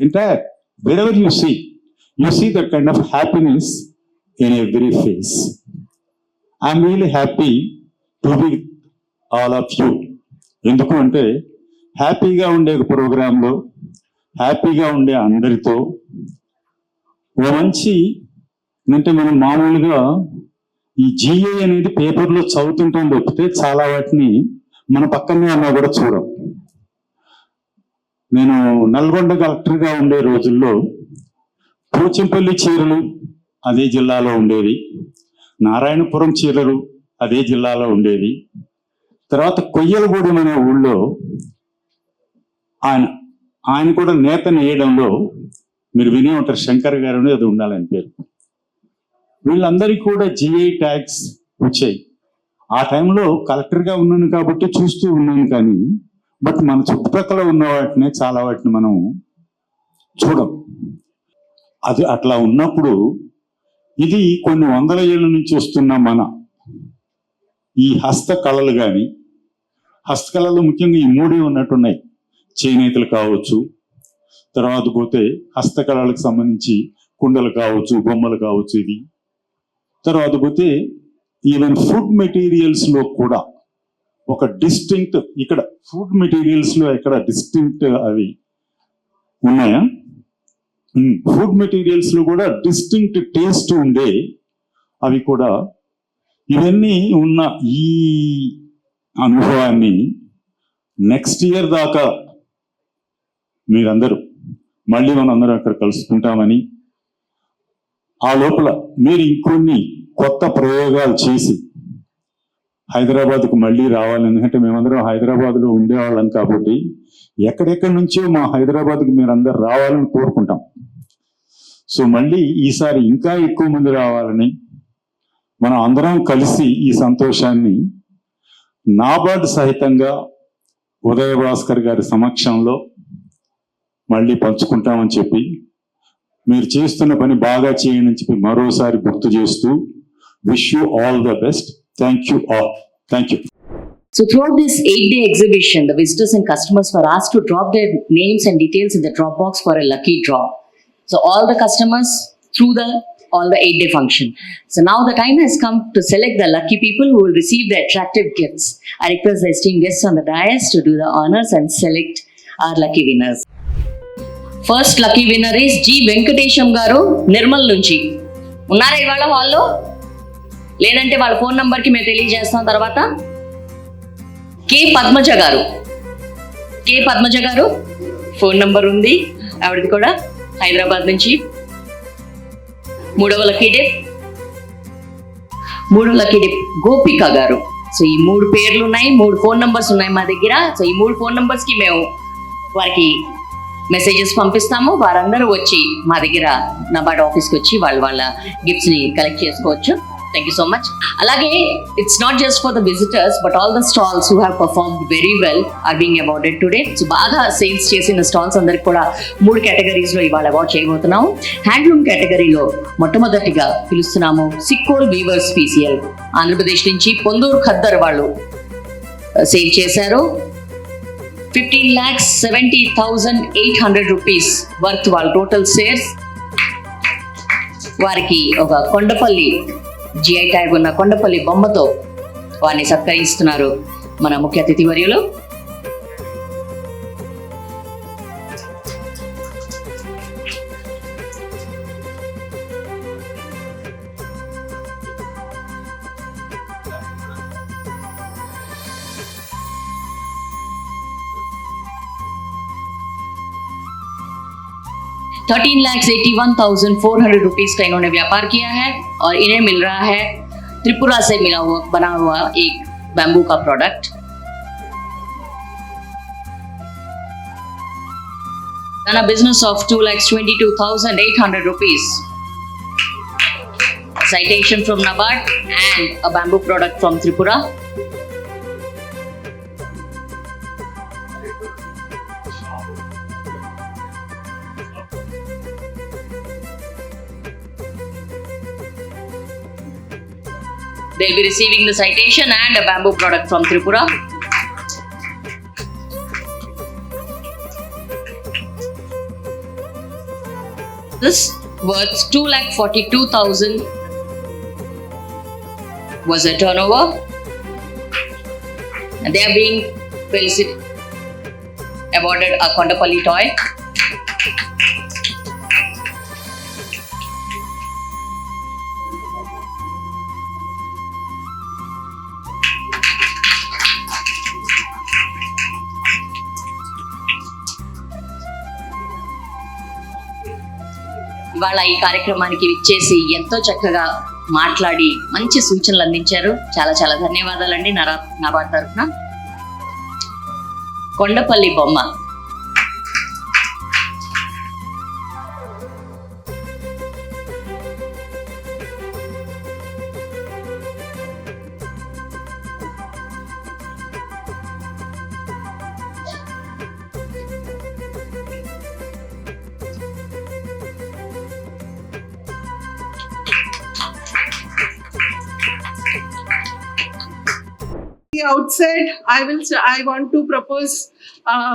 entire wherever you see that kind of happiness in every face. I'm really happy to be with all of you. ఎందుకు అంటే హ్యాపీగా ఉండే ప్రోగ్రాంలో, హ్యాపీగా ఉండే అందరితో ఓ మంచి, అంటే మనం మామూలుగా ఈ GI అనేది పేపర్లో చదువుతుంటాం తప్పితే చాలా వాటిని మన పక్కనే అన్నా కూడా చూడం. నేను నల్గొండ కలెక్టర్గా ఉండే రోజుల్లో పోచంపల్లి చీరలు అదే జిల్లాలో ఉండేవి, నారాయణపురం చీరలు అదే జిల్లాలో ఉండేవి. తర్వాత కొయ్యలగూడెం అనే ఊళ్ళో ఆయన కూడా నేత నేయడంలో మీరు వినే ఉంటారు, శంకర్ గారు అనేది అది ఉండాలని పేరు. వీళ్ళందరికీ కూడా GI ట్యాగ్స్ వచ్చాయి. ఆ టైంలో కలెక్టర్గా ఉన్నాను కాబట్టి చూస్తూ ఉన్నాను, కానీ బట్ మన చుట్టుపక్కల ఉన్న వాటిని చాలా వాటిని మనం చూడం. అది అట్లా ఉన్నప్పుడు ఇది కొన్ని వందల ఏళ్ళ నుంచి వస్తున్న మన ఈ హస్తకళలు కానీ, హస్తకళలు ముఖ్యంగా ఈ మూడే ఉన్నట్టున్నాయి. చేనేతలు కావచ్చు, తర్వాత పోతే హస్తకళలకు సంబంధించి కుండలు కావచ్చు, బొమ్మలు కావచ్చు, ఇది తర్వాత పోతే ఈవెన్ ఫుడ్ మెటీరియల్స్లో కూడా ఒక డిస్టింక్ట్, ఇక్కడ ఫుడ్ మెటీరియల్స్లో ఎక్కడ డిస్టింక్ట్ అవి ఉన్నాయా? ఫుడ్ మెటీరియల్స్లో కూడా డిస్టింక్ట్ టేస్ట్ ఉండే అవి కూడా, ఇవన్నీ ఉన్న ఈ అనుభవాన్ని నెక్స్ట్ ఇయర్ దాకా మీరందరూ మళ్ళీ మనందరం అక్కడ కలుసుకుంటామని, ఆ లోపల మీరు ఇంకొన్ని కొత్త ప్రయోగాలు చేసి హైదరాబాద్కు మళ్ళీ రావాలి. ఎందుకంటే మేమందరం హైదరాబాద్లో ఉండేవాళ్ళం కాబట్టి ఎక్కడెక్కడి నుంచో మా హైదరాబాద్కు మీరందరూ రావాలని కోరుకుంటాం. సో మళ్ళీ ఈసారి ఇంకా ఎక్కువ మంది రావాలని, మనం అందరం కలిసి ఈ సంతోషాన్ని నాబార్డ్ సహితంగా ఉదయ భాస్కర్ గారి సమక్షంలో మళ్ళీ పంచుకుంటామని చెప్పి, మీరు చేస్తున్న పని బాగా చేయండి అని చెప్పి మరోసారి గుర్తు చేస్తూ, wish you all the best. Thank you all. Thank you. So throughout this 8-day exhibition, the visitors and customers were asked to drop their names and details in the drop box for a lucky draw. So all the customers through all the 8-day function. So now the time has come to select the lucky people who will receive the attractive gifts. I request the esteemed guests on the dais to do the honors and select our lucky winners. First lucky winner is G. Venkatesham garu, Nirmal nunchi. ఉన్నారా ఇవాళ హాల్లో? లేదంటే వాళ్ళ phone నంబర్కి మేము తెలియజేస్తాం తర్వాత. కే పద్మజ గారు ఫోన్ నంబర్ ఉంది ఆవిడది కూడా, హైదరాబాద్ నుంచి. మూడవ లక్కీ డిప్ గోపిక గారు. సో ఈ 3 పేర్లు ఉన్నాయి, 3 ఫోన్ నంబర్స్ ఉన్నాయి మా దగ్గర. సో ఈ 3 ఫోన్ నంబర్స్కి మేము వారికి మెసేజెస్ పంపిస్తాము. వారందరూ వచ్చి మా దగ్గర నబార్డ్ ఆఫీస్కి వచ్చి వాళ్ళ గిఫ్ట్స్ని కలెక్ట్ చేసుకోవచ్చు. Thank you so much. అలాగే it's not just for the visitors but all the stalls who have performed very well are being awarded today. So బాగా సేల్స్ చేసిన స్టాల్స్ అందరికి కూడా 3 కేటగిరీస్లో ఇవాళ అవార్డ్ చేయబోతున్నాము. హ్యాండ్లూమ్ కేటగిరీలో మొట్టమొదటిగా పిలుస్తున్నాము సిక్కోల్ వీవర్స్ PCL, ఆంధ్రప్రదేశ్ నుంచి పొందూరు ఖద్దర్ వాళ్ళు సేల్ చేశారు. 15,70,800 రూపీస్ వర్త్ వాళ్ళ టోటల్ సేల్స్. వారికి ఒక కొండపల్లి GI ట్యాగ్ ఉన్న కొండపల్లి బొమ్మతో వారిని సత్కరిస్తున్నారు మన ముఖ్య అతిథి వర్యులు. ₹13,81,400 रुपीज का इन्होंने व्यापार किया है और इन्हें मिल रहा है त्रिपुरा से बना हुआ एक बैम्बू का product. Done a business of 2,22,800 rupees. Citation from NABARD and a bamboo product from Tripura. They'll be receiving the citation and a bamboo product from Tripura. This worth 2,42,000 was a turnover, and they are being awarded a Kondapalli toy. ఇవాళ ఈ కార్యక్రమానికి విచ్చేసి ఎంతో చక్కగా మాట్లాడి మంచి సూచనలు అందించారు. చాలా చాలా ధన్యవాదాలండి నాబార్డ్ తరఫున. కొండపల్లి బొమ్మ the outset, I want to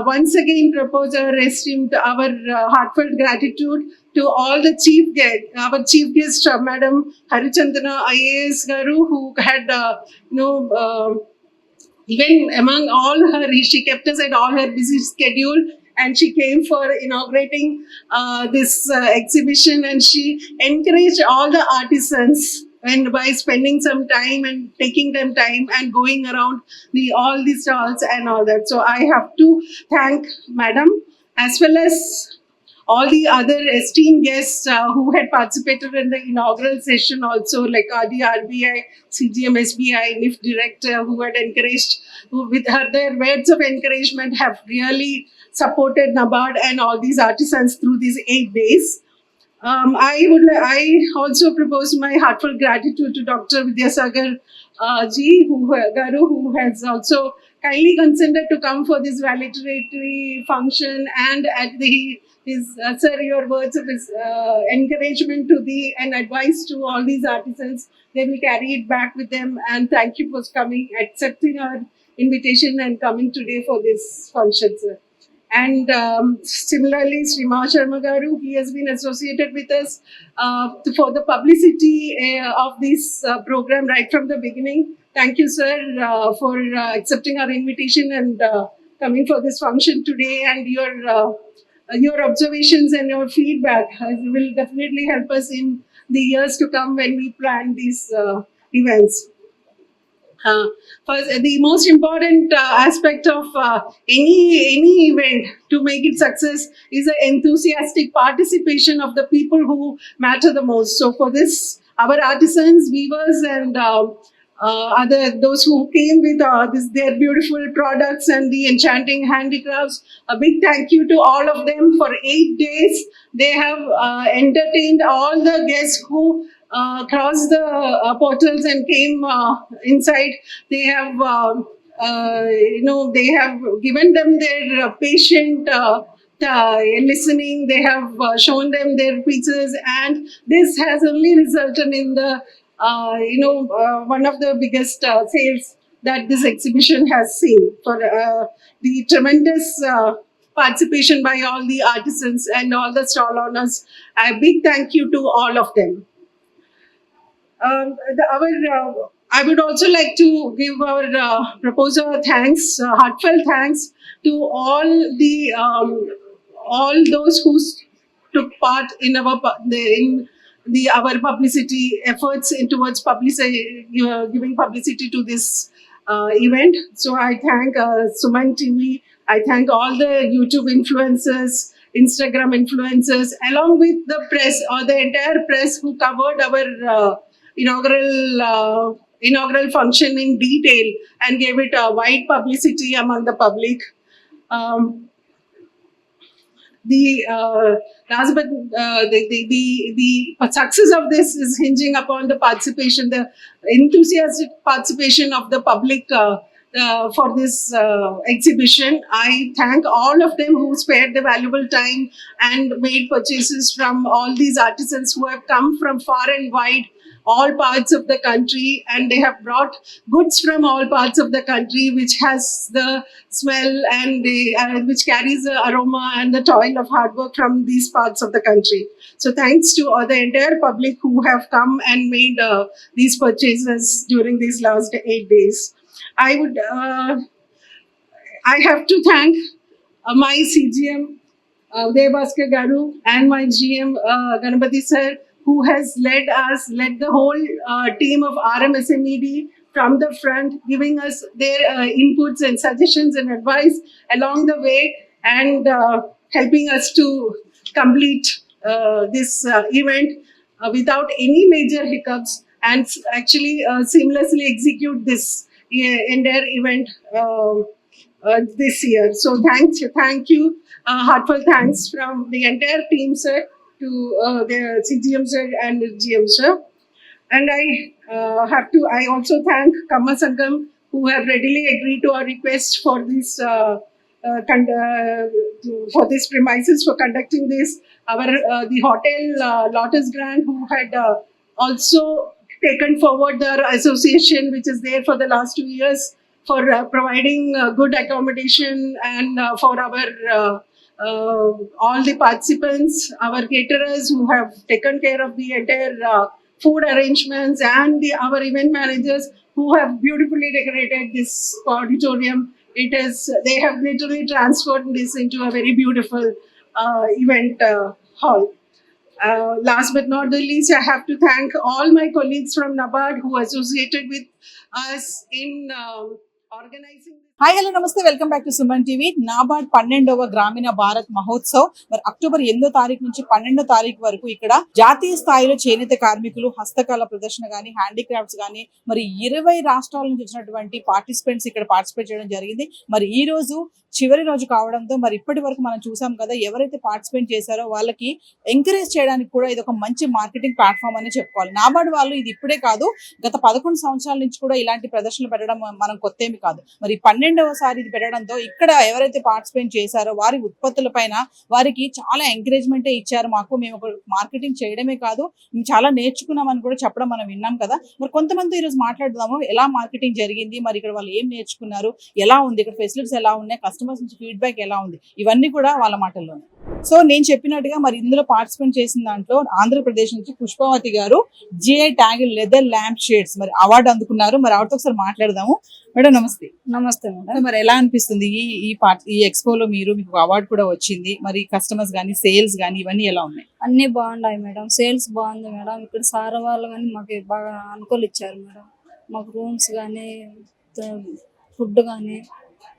once again propose our heartfelt gratitude to all the our chief guest, Madam Harichandana IAS Garu, who had, even among all her, she kept aside all her busy schedule and she came for inaugurating this exhibition, and she encouraged all the artisans and by spending some time and taking them time and going around all the stalls and all that. So I have to thank Madam as well as all the other esteemed guests who had participated in the inaugural session also, like the RBI, CGM, SBI, NIF director, who had encouraged, who with their words of encouragement have really supported NABARD and all these artisans through these 8 days. I also propose my heartfelt gratitude to Dr. Vidyasagar Garu, who has also kindly consented to come for this valedictory function, and at sir, your words of his encouragement and advice to all these artisans, they will carry it back with them. And thank you for coming, accepting our invitation and coming today for this function, sir. And similarly, Srima Sharma Garu, he has been associated with us for the publicity of this program right from the beginning. Thank you, sir, for accepting our invitation and coming for this function today. And your observations and your feedback will definitely help us in the years to come when we plan these events. First, the most important aspect of any event to make it success is the enthusiastic participation of the people who matter the most. So for this, our artisans, weavers, and those who came with their beautiful products and the enchanting handicrafts, a big thank you to all of them. For 8 days, they have entertained all the guests who crossed the portals and came inside. They have, they have given them their patient listening. They have shown them their pieces, and this has only resulted in the, one of the biggest sales that this exhibition has seen, for the tremendous participation by all the artisans and all the stall owners. A big thank you to all of them. I would also like to give our proposer thanks, heartfelt thanks to all those who took part in our publicity efforts towards giving publicity to this event. So I thank Suman TV. I thank all the YouTube influencers, Instagram influencers, along with the press or the entire press who covered our inaugural function in detail and gave it a wide publicity among the public. The success of this is hinging upon the participation, the enthusiastic participation of the public for this exhibition. I thank all of them who spared the valuable time and made purchases from all these artisans who have come from far and wide, all parts of the country, and they have brought goods from all parts of the country, which has the smell and which carries the aroma and the toil of hard work from these parts of the country. So thanks to the entire public who have come and made these purchases during these last 8 days. I have to thank my CGM, Uday Bhaskar Garu, and my GM, Ganapati sir, who has led the whole team of RMSMED from the front, giving us their inputs and suggestions and advice along the way, and helping us to complete this event without any major hiccups, and actually seamlessly execute this entire event this year. So thank you, heartfelt thanks from the entire team, sir, to the CGM sir and the GM sir. And I also thank Kamma Sangam, who have readily agreed to our request for this premises for conducting this. The hotel Lotus Grand, who had also taken forward their association, which is there for the last 2 years, for providing good accommodation and for our all the participants, our caterers who have taken care of the entire food arrangements, and our event managers who have beautifully decorated this auditorium. They have literally transformed this into a very beautiful event hall. Last but not the least, I have to thank all my colleagues from NABARD who associated with us in organizing. Hi hello నమస్తే, welcome back to Suman TV. NABARD 12వ గ్రామీణ భారత్ మహోత్సవ్ మరి October 8వ తారీఖు నుంచి 12వ తారీఖు వరకు ఇక్కడ జాతీయ స్థాయిలో చేనేత కార్మికులు, హస్తకళ ప్రదర్శన గానీ, హ్యాండీక్రాఫ్ట్స్ గానీ, మరి 20 రాష్ట్రాల నుంచి వచ్చినటువంటి పార్టిసిపెంట్స్ ఇక్కడ పార్టిసిపేట్ చేయడం జరిగింది. మరి ఈ రోజు చివరి రోజు కావడంతో మరి ఇప్పటి వరకు మనం చూసాం కదా, ఎవరైతే పార్టిసిపేట్ చేశారో వాళ్ళకి ఎంకరేజ్ చేయడానికి కూడా ఇది ఒక మంచి మార్కెటింగ్ ప్లాట్ఫామ్ అని చెప్పుకోవాలి. నాబార్డ్ వాళ్ళు ఇది ఇప్పుడే కాదు, గత 11 సంవత్సరాల నుంచి కూడా ఇలాంటి ప్రదర్శనలు పెట్టడం మనం కొత్త ఏమి కాదు. మరి 12వసారి ఇది పెట్టడంతో ఇక్కడ ఎవరైతే పార్టిసిపేట్ చేశారో వారి ఉత్పత్తుల పైన వారికి చాలా ఎంకరేజ్మెంటే ఇచ్చారు. మేము ఒక మార్కెటింగ్ చేయడమే కాదు, మేము చాలా నేర్చుకున్నామని కూడా చెప్పడం మనం విన్నాం కదా. మరి కొంతమంది ఈరోజు మాట్లాడదాము, ఎలా మార్కెటింగ్ జరిగింది, మరి ఇక్కడ వాళ్ళు ఏం నేర్చుకున్నారు, ఎలా ఉంది, ఇక్కడ ఫెసిలిటీస్ ఎలా ఉన్నాయి, కస్టమర్స్ నుంచి ఫీడ్బ్యాక్ ఎలా ఉంది, ఇవన్నీ కూడా వాళ్ళ మాటల్లోనే. సో నేను చెప్పినట్టుగా మరి ఇందులో పార్టిసిపేట్ చేసిన దాంట్లో ఆంధ్రప్రదేశ్ నుంచి పుష్పవతి గారు GI tag leather lamp shades మరి అవార్డు అందుకున్నారు. మరి ఆవిడతో ఒకసారి మాట్లాడదాము. మేడం నమస్తే. నమస్తే మేడం. మరి ఎలా అనిపిస్తుంది ఈ ఎక్స్పోలో మీకు అవార్డు కూడా వచ్చింది, మరి కస్టమర్స్ గానీ, సేల్స్ గానీ ఇవన్నీ ఎలా ఉన్నాయి? అన్ని బాగున్నాయి మేడం, సేల్స్ బాగుంది మేడం. ఇక్కడ సార్ వాళ్ళు కానీ మాకు బాగా అనుకూలు ఇచ్చారు మేడం. మాకు రూమ్స్ కానీ, ఫుడ్ కానీ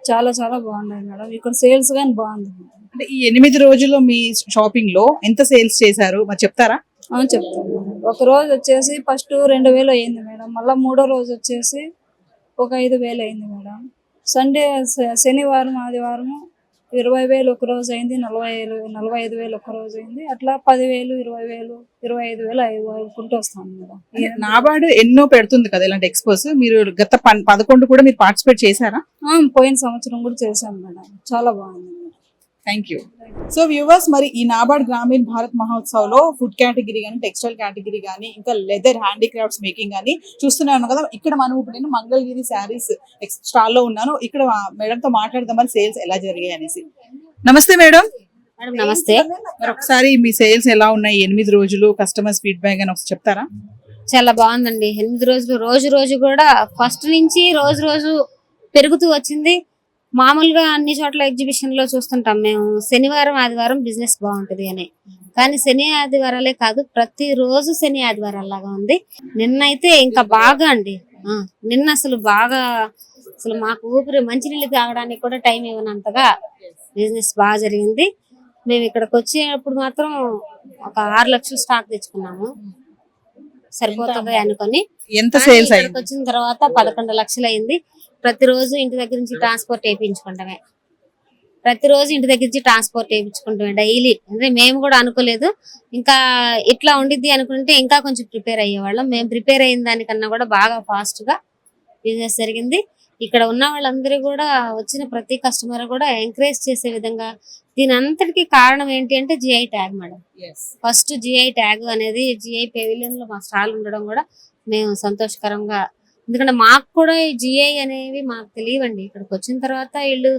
చాలా చాలా బాగున్నాయి మేడం. ఇక్కడ సేల్స్ కానీ బాగుంది మేడం. అంటే ఈ 8 రోజుల్లో మీ షాపింగ్ లో ఎంత సేల్స్ చేశారు మరి చెప్తారా? చెప్తాను మేడం. ఒక రోజు వచ్చేసి ఫస్ట్ 2000 అయింది మేడం. మళ్ళీ 3వ రోజు వచ్చేసి ఒక 5000 అయింది మేడం. సండే శనివారం ఆదివారం 20,000 ఒక రోజు అయింది, 45,000 ఒక రోజు అయింది. అట్లా 10,000, 20,000, 25,000 అవ్వుకుంటూ వస్తాను మేడం. నాబార్డు ఎన్నో పెడుతుంది కదా ఇలాంటి ఎక్స్పోస్, మీరు గత 11 కూడా మీరు పార్టిసిపేట్ చేశారా? పోయిన సంవత్సరం కూడా చేశాను మేడం. చాలా బాగుంది madam. Thank you. So viewers, మరి ఈ నాబార్డ్ గ్రామీణ భారత్ మహోత్సవ్ లో ఫుడ్ కేటగిరీ కానీ, టెక్స్టైల్ కేటగిరీ కానీ, ఇంకా లెదర్ హ్యాండీక్రాఫ్ట్స్ మేకింగ్ కానీ చూస్తున్నాను కదా. ఇక్కడ మనం ఇప్పుడు నేను మంగళగిరి శారీస్ స్టాల్ లో ఉన్నాను. ఇక్కడ మేడం తో మాట్లాడదాం మరి సేల్స్ ఎలా జరిగాయి అనేసి. నమస్తే మేడం. మేడం నమస్తే. మరి ఒకసారి మీ సేల్స్ ఎలా ఉన్నాయి 8 రోజులు, కస్టమర్స్ ఫీడ్బ్యాక్ అని ఒకసారి చెప్తారా? చాలా బాగుందండి. 8 రోజులు రోజు కూడా ఫస్ట్ నుంచి రోజు పెరుగుతూ వచ్చింది. మామూలుగా అన్ని చోట్ల ఎగ్జిబిషన్ లో చూస్తుంటాం మేము, శనివారం ఆదివారం బిజినెస్ బాగుంటది అని. కానీ శని ఆదివారాలే కాదు, ప్రతి రోజు శని ఆదివారాలాగా ఉంది. నిన్న అయితే ఇంకా బాగా అండి, నిన్న అసలు మాకు ఊపిరి మంచినీళ్ళు తాగడానికి కూడా టైం ఇవ్వనంతగా బిజినెస్ బాగా జరిగింది. మేము ఇక్కడికి వచ్చేటప్పుడు మాత్రం ఒక 6 లక్షలు స్టాక్ తెచ్చుకున్నాము, సరిపోతుంది అనుకొని. ఎంత సేల్స్ ఇక్కడికి వచ్చిన తర్వాత 11 లక్షలు అయింది. ప్రతిరోజు ఇంటి దగ్గర నుంచి ట్రాన్స్పోర్ట్ వేయించుకుంటామే, డైలీ. అంటే మేము కూడా అనుకోలేదు ఇంకా ఇట్లా ఉండిద్ది అనుకుంటే ఇంకా కొంచెం ప్రిపేర్ అయ్యేవాళ్ళం. మేము ప్రిపేర్ అయిన దానికన్నా కూడా బాగా ఫాస్ట్ గా బిజినెస్ జరిగింది. ఇక్కడ ఉన్న వాళ్ళందరూ కూడా, వచ్చిన ప్రతి కస్టమర్ కూడా ఎంకరేజ్ చేసే విధంగా. దీని అంతటికి కారణం ఏంటి అంటే GI tag madam. First GI tag అనేది జిఐ పెవిలియన్ లో మా స్టాల్ ఉండడం కూడా మేము సంతోషకరంగా, ఎందుకంటే మాకు కూడా ఈ జిఐ అనేవి మాకు తెలియవండి. ఇక్కడికి వచ్చిన తర్వాత వీళ్ళు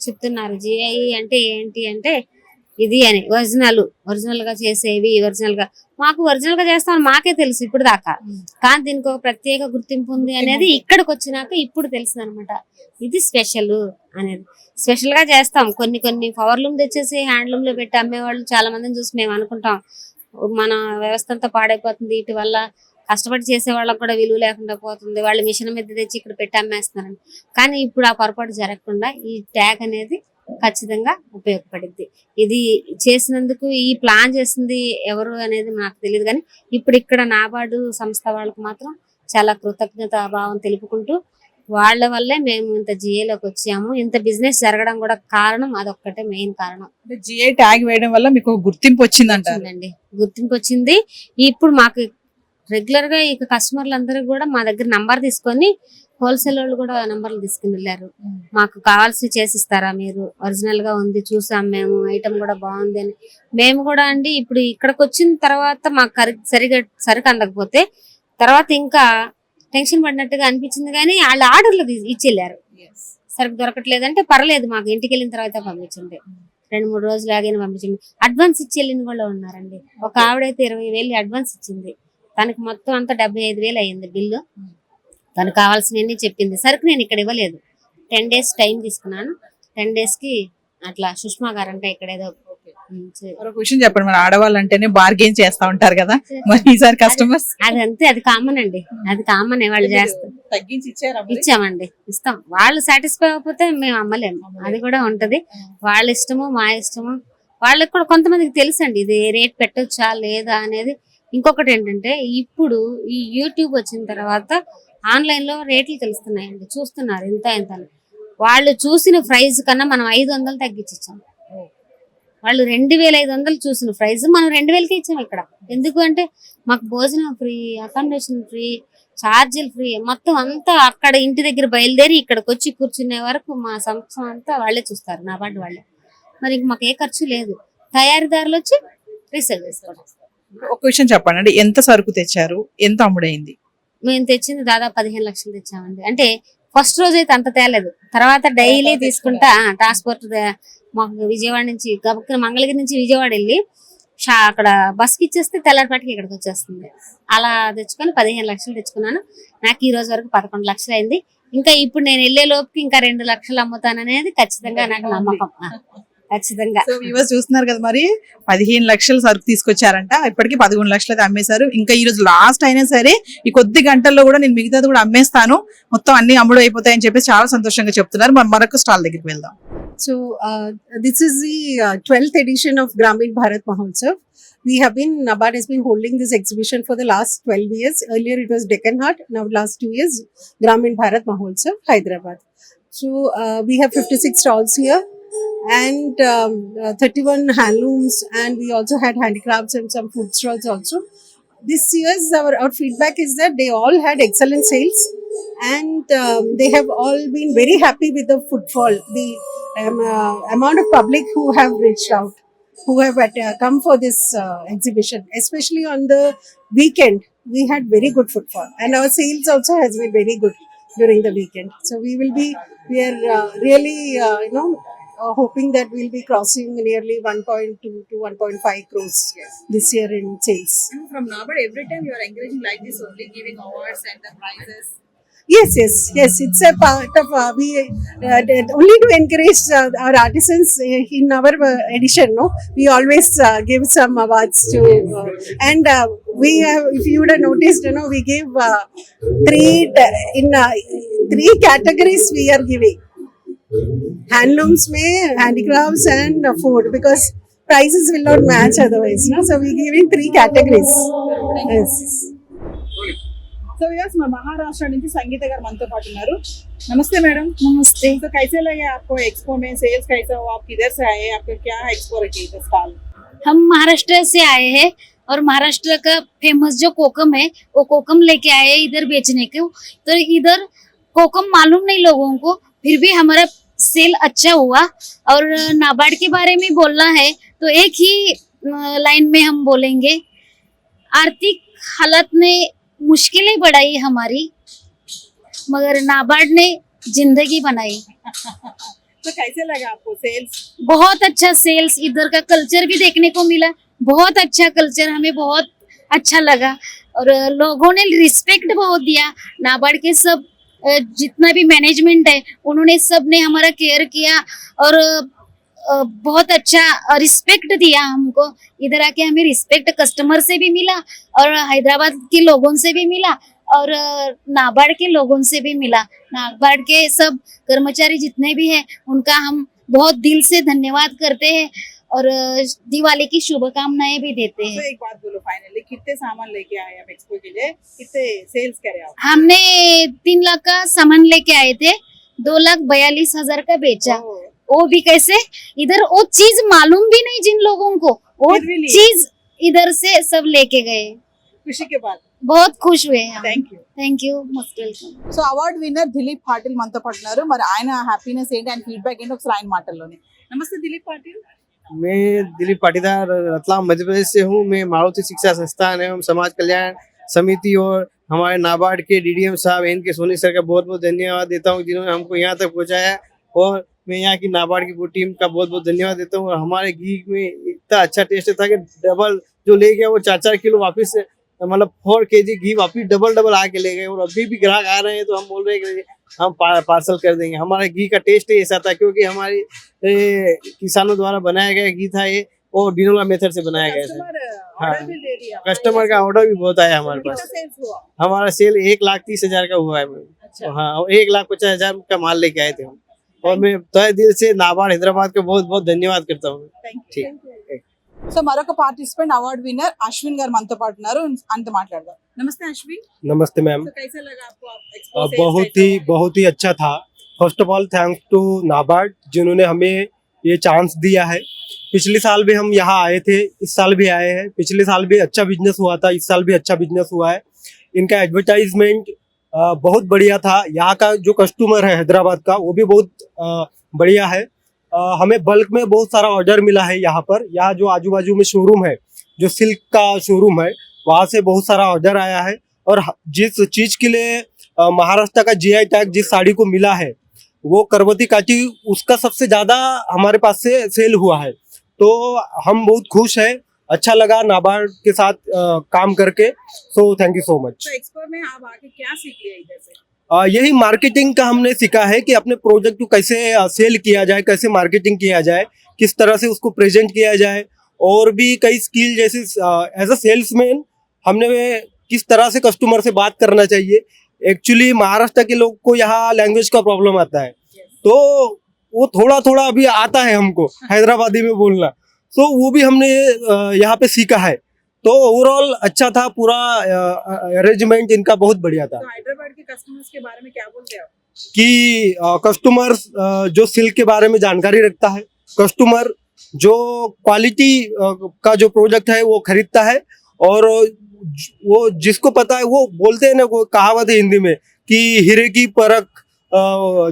చెప్తున్నారు జిఐ అంటే ఏంటి అంటే ఇది అని. ఒరిజినల్ గా చేసేవి, మాకు ఒరిజినల్ గా చేస్తామని మాకే తెలుసు ఇప్పుడు దాకా. కానీ దీనికి ఒక ప్రత్యేక గుర్తింపు ఉంది అనేది ఇక్కడికి వచ్చినాక ఇప్పుడు తెలిసింది అనమాట. ఇది స్పెషల్ అనేది. స్పెషల్ గా చేస్తాం. కొన్ని పవర్లూమ్ తెచ్చేసి హ్యాండ్లూమ్ లో పెట్టి అమ్మేవాళ్ళు చాలా మందిని చూసి మేము అనుకుంటాం మన వ్యవస్థ అంతా పాడైపోతుంది, వీటి వల్ల కష్టపడి చేసే వాళ్ళకి కూడా విలువ లేకుండా పోతుంది, వాళ్ళు మిషన్ మీద తెచ్చి ఇక్కడ పెట్టి అమ్మేస్తున్నారని. కానీ ఇప్పుడు ఆ పొరపాటు జరగకుండా ఈ ట్యాగ్ అనేది ఖచ్చితంగా ఉపయోగపడింది. ఇది చేసినందుకు, ఈ ప్లాన్ చేసింది ఎవరు అనేది నాకు తెలియదు, కానీ ఇప్పుడు ఇక్కడ నాబార్డు సంస్థ వాళ్ళకు మాత్రం చాలా కృతజ్ఞత భావం తెలుపుకుంటూ, వాళ్ళ వల్లే మేము ఇంత జిఏలోకి వచ్చాము. ఇంత బిజినెస్ జరగడం కూడా కారణం అదొక్కటే మెయిన్ కారణం. జిఏ ట్యాగ్ వేయడం వల్ల మీకు గుర్తింపు వచ్చిందండి. గుర్తింపు వచ్చింది. ఇప్పుడు మాకు రెగ్యులర్ గా ఇక కస్టమర్లు అందరూ కూడా మా దగ్గర నంబర్ తీసుకొని, హోల్సేల్ వాళ్ళు కూడా నంబర్లు తీసుకుని వెళ్ళారు. మాకు కావాల్సి చేసిస్తారా మీరు, ఒరిజినల్ గా ఉంది చూసాం మేము, ఐటమ్ కూడా బాగుంది అని. మేము కూడా అండి ఇప్పుడు ఇక్కడికి వచ్చిన తర్వాత మాకు సరిగా అందకపోతే తర్వాత ఇంకా టెన్షన్ పడినట్టుగా అనిపించింది, కానీ వాళ్ళు ఆర్డర్లు ఇచ్చెళ్ళారు. సరుకు దొరకట్లేదంటే పర్లేదు, మాకు ఇంటికి వెళ్ళిన తర్వాత పంపించండి, 2-3 రోజులు ఆగిన పంపించండి. అడ్వాన్స్ ఇచ్చి వెళ్ళిన కూడా ఉన్నారండి. ఒక ఆవిడైతే 20,000 అడ్వాన్స్ ఇచ్చింది, తనకి మొత్తం అంతా 75,000 అయ్యింది బిల్లు. తనకు కావాల్సినవన్నీ చెప్పింది. సరుకు నేను ఇక్కడ ఇవ్వలేదు, 10 days టైం తీసుకున్నాను. 10 days కి అట్లా సుష్మా గారు అంటే ఇక్కడ ఏదో మరొక విషయం చెప్పండి, మన ఆడవాళ్ళు అంటేనే బార్గెన్ చేస్తా ఉంటారు కదా, మరి ఈసారి కస్టమర్స్ అది అంతే, అది కామన్ అండి, అది కామన్. వాళ్ళు చేస్తారు, తగ్గించి ఇచ్చారా? ఇచ్చామండి, ఇస్తాం. వాళ్ళు సాటిస్ఫై అవ్వకపోతే మేము అమ్మలేము, అది కూడా ఉంటది. వాళ్ళ ఇష్టము మా ఇష్టము. వాళ్ళకి కూడా కొంతమందికి తెలుసండి ఇది రేట్ పెట్టొచ్చా లేదా అనేది. ఇంకొకటి ఏంటంటే ఇప్పుడు ఈ యూట్యూబ్ వచ్చిన తర్వాత ఆన్లైన్ లో రేట్లు తెలుస్తున్నాయండి, చూస్తున్నారు ఇంత ఇంత అని. వాళ్ళు చూసిన ప్రైస్ కన్నా మనం 500 తగ్గించాం. వాళ్ళు 2,500 చూసిన ప్రైస్ మనం 2,000కి ఇచ్చాం ఇక్కడ. ఎందుకు అంటే మాకు భోజనం ఫ్రీ, అకామిడేషన్ ఫ్రీ, ఛార్జీలు ఫ్రీ, మొత్తం అంతా అక్కడ ఇంటి దగ్గర బయలుదేరి ఇక్కడికి వచ్చి కూర్చునే వరకు మా సంవత్సరం అంతా వాళ్ళే చూస్తారు, నా పాటు వాళ్ళే. మరి మాకు ఏ ఖర్చు లేదు, తయారీదారులు వచ్చి రీసేల్ చేసుకోవడం. ఒక విషయం చెప్పండి, అంటే ఎంత సరుకు తెచ్చారు, ఎంత అమ్ముడైంది? మేము తెచ్చింది దాదాపు 15 లక్షలు తెచ్చామండి. అంటే ఫస్ట్ రోజు అయితే అంత తేలేదు, తర్వాత డైలీ తీసుకుంటా ట్రాన్స్పోర్ట్ మాకు విజయవాడ నుంచి మంగళగిరి నుంచి విజయవాడ వెళ్ళి అక్కడ బస్కి ఇచ్చేస్తే తెల్లారిపాటికి ఇక్కడికి వచ్చేస్తుంది. అలా తెచ్చుకొని 15 లక్షలు తెచ్చుకున్నాను. నాకు ఈ రోజు వరకు 11 లక్షలు అయింది. ఇంకా ఇప్పుడు నేను వెళ్ళే లోపుకి ఇంకా 2 లక్షలు అమ్ముతాను అనేది ఖచ్చితంగా నాకు నమ్మకం. ఖచ్చితంగా. సో వ్యూవర్స్ చూస్తున్నారు కదా, మరి 15 లక్షలు సరుకు తీసుకొచ్చారంట, ఇప్పటికి 11 లక్షలకి అమ్మేశారు. ఇంకా ఈ రోజు లాస్ట్ అయినా సరే ఈ కొద్ది గంటల్లో కూడా నేను మిగతాది కూడా అమ్మేస్తాను, మొత్తం అన్ని అమ్ముడు అయిపోతాయని చెప్పేసి చాలా సంతోషంగా చెప్తున్నారు. మరొక స్టాల్ దగ్గరికి వెళ్దాం. So this is the 12th edition of Gramin Bharat Mahotsav. NABARD has been holding this exhibition for the last 12 years. Earlier it was Deccan Heart, now last 2 years Gramin Bharat Mahotsav, Hyderabad. So we have 56 stalls here and 31 handlooms, and we also had handicrafts and some food stalls also. This year's our feedback is that they all had excellent sales, and they have all been very happy with the footfall, the amount of public who have reached out, who have come for this exhibition, especially on the weekend. We had very good footfall, and our sales also has been very good during the weekend. So we are really hoping that we'll be crossing nearly 1.2 to 1.5 crores this year in sales. From NABARD, every time you are encouraging like this, only giving awards and the prizes. Yes. It's a part of we only to encourage our artisans in our edition. No, we always give some awards to, and we have. If you would have noticed, we give 3 categories. We are giving handlooms, handicrafts, and food, because prices will not match otherwise. No, so we giving 3 categories. Yes. So yes मैं महाराष्ट्र నుంచి సంగీత గారు మనతో పాటు ఉన్నారు. नमस्ते madam. नमस्ते. तो कैसे लगे आपको एक्सपो में, सेल्स कैसा हुआ, आप किधर से आए, आपका क्या एक्सपो रखी है स्टॉल? हम महाराष्ट्र से आए हैं और महाराष्ट्र का फेमस जो कोकम है वो कोकम लेके आए हैं इधर बेचने को. तो इधर कोकम मालूम नहीं लोगों को, फिर भी हमारा सेल अच्छा हुआ. और नाबार्ड के बारे में बोलना है तो एक ही लाइन में हम बोलेंगे, आर्थिक हालत ने मुश्किलें बढ़ाई हमारी, मगर नाबार्ड ने जिंदगी बनाई. तो कैसे लगा आपको सेल्स? बहुत अच्छा सेल्स, इधर का कल्चर भी देखने को मिला, बहुत अच्छा कल्चर, हमें बहुत अच्छा लगा. और लोगों ने रिस्पेक्ट बहुत दिया. नाबार्ड के सब जितना भी मैनेजमेंट है उन्होंने सब ने हमारा केयर किया और बहुत अच्छा रिस्पेक्ट दिया हमको. इधर आके हमें रिस्पेक्ट कस्टमर से भी मिला और हैदराबाद के लोगों से भी मिला और नाबार्ड के लोगों से भी मिला. नाबार्ड के सब कर्मचारी जितने भी हैं उनका हम बहुत दिल से धन्यवाद करते हैं और दिवाली की शुभकामनाएं भी देते हैं. तो एक बात बोलो, फाइनली कितने सामान लेके आए आप एक्सपो के लिए, कितने सेल्स करे आप? हमने 3 लाख का सामान लेके आए थे, 2,42,000 का बेचा. वो भी कैसे, इधर वो चीज मालूम भी नहीं जिन लोगों को, वो चीज इधर से सब लेके गए. खुशी के बाद बहुत खुश हुए. Thank you. Most welcome. So award winner Dilip Patil మనతో పాటు ఉన్నారు. మరి ఆయన హ్యాపీనెస్ ఏంటి, ఆయన ఫీడ్బ్యాక్ ఏంటి, ఒకసారి ఆయన మాటల్లోనే. నమస్తే దిలీప్ పాటిల్. मैं दिलीप पाटीदार रतलाम मध्य प्रदेश से हूँ. मैं मारुति शिक्षा संस्थान एवं समाज कल्याण समिति और हमारे नाबार्ड के डीडीएम साहब इनके सोनी सर का बहुत बहुत धन्यवाद देता हूँ जिन्होंने हमको यहाँ तक पहुँचाया। और मैं यहाँ की नाबार्ड की पूरी टीम का बहुत बहुत धन्यवाद देता हूँ। और हमारे घी में इतना अच्छा टेस्ट था कि डबल जो ले गया वो 4-4 किलो वापस मतलब 4 kg घी वापस डबल आके ले गए। और अभी भी ग्राहक आ रहे हैं तो हम बोल रहे हैं कि हम पार्सल कर देंगे। हमारे घी का टेस्ट ही ऐसा था क्योंकि हमारे किसानों द्वारा बनाया गया घी था ये और बिनोला मेथड से बनाया गया था। हाँ, कस्टमर का ऑर्डर भी बहुत आया हमारे पास। हमारा सेल 1,30,000 का हुआ है। हाँ, और 1,50,000 का माल लेके आए थे हम। और मैं तहे दिल से नाबार्ड हैदराबाद का बहुत बहुत धन्यवाद करता हूँ। ठीक। సో మరొక పార్టిసిపెంట్ అవార్డ్ విన్నర్ అశ్విన్ గారు మనతో పాటు ఉన్నారు. అంత మాట్లాడదాం. నమస్తే అశ్విన్. नमस्ते मैम। तो कैसा लगा आपको एक्सपो? बहुत ही अच्छा था। First of all thanks to NABARD जिन्होंने हमें ये चांस दिया है। पिछले साल भी हम यहाँ आए थे, इस साल भी आए हैं। पिछले साल भी अच्छा बिजनेस हुआ था, इस साल भी अच्छा बिजनेस हुआ है। इनका एडवर्टाइजमेंट बहुत बढ़िया था। यहाँ का जो कस्टमर है हैदराबाद का वो भी बहुत बढ़िया है। हमें बल्क में बहुत सारा ऑर्डर मिला है यहाँ पर। यहाँ जो आजू बाजू में शोरूम है, जो सिल्क का शोरूम है, वहाँ से बहुत सारा ऑर्डर आया है। और जिस चीज़ के लिए महाराष्ट्र का जीआई टैग जिस साड़ी को मिला है वो करवती काठी, उसका सबसे ज़्यादा हमारे पास से सेल हुआ है। तो हम बहुत खुश हैं। अच्छा लगा नाबार्ड के साथ काम करके। So thank you so much. तो एक्सपो में आप आके क्या सीख लिया इधर से? यही मार्केटिंग का हमने सीखा है कि अपने प्रोजेक्ट को कैसे सेल किया जाए, कैसे मार्केटिंग किया जाए, किस तरह से उसको प्रेजेंट किया जाए। और भी कई स्किल जैसे एज अ सेल्समैन हमने किस तरह से कस्टमर से बात करना चाहिए। एक्चुअली महाराष्ट्र के लोग को यहाँ लैंग्वेज का प्रॉब्लम आता है, तो वो थोड़ा अभी आता है हमको हैदराबादी में बोलना। तो वो भी हमने यहाँ पे सीखा है। तो ओवरऑल अच्छा था, पूरा अरेंजमेंट इनका बहुत बढ़िया था। तो हैदराबाद के कस्टमर्स के बारे में क्या बोलते हो? कि कस्टमर जो सिल्क के बारे में जानकारी रखता है, कस्टमर जो क्वालिटी का जो प्रोडक्ट है वो खरीदता है, और वो जिसको पता है वो बोलते हैं ना, वो कहावत है हिंदी में कि हीरे की परख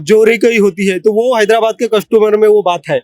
जोरी की होती है। तो वो हैदराबाद के कस्टमर में वो बात है।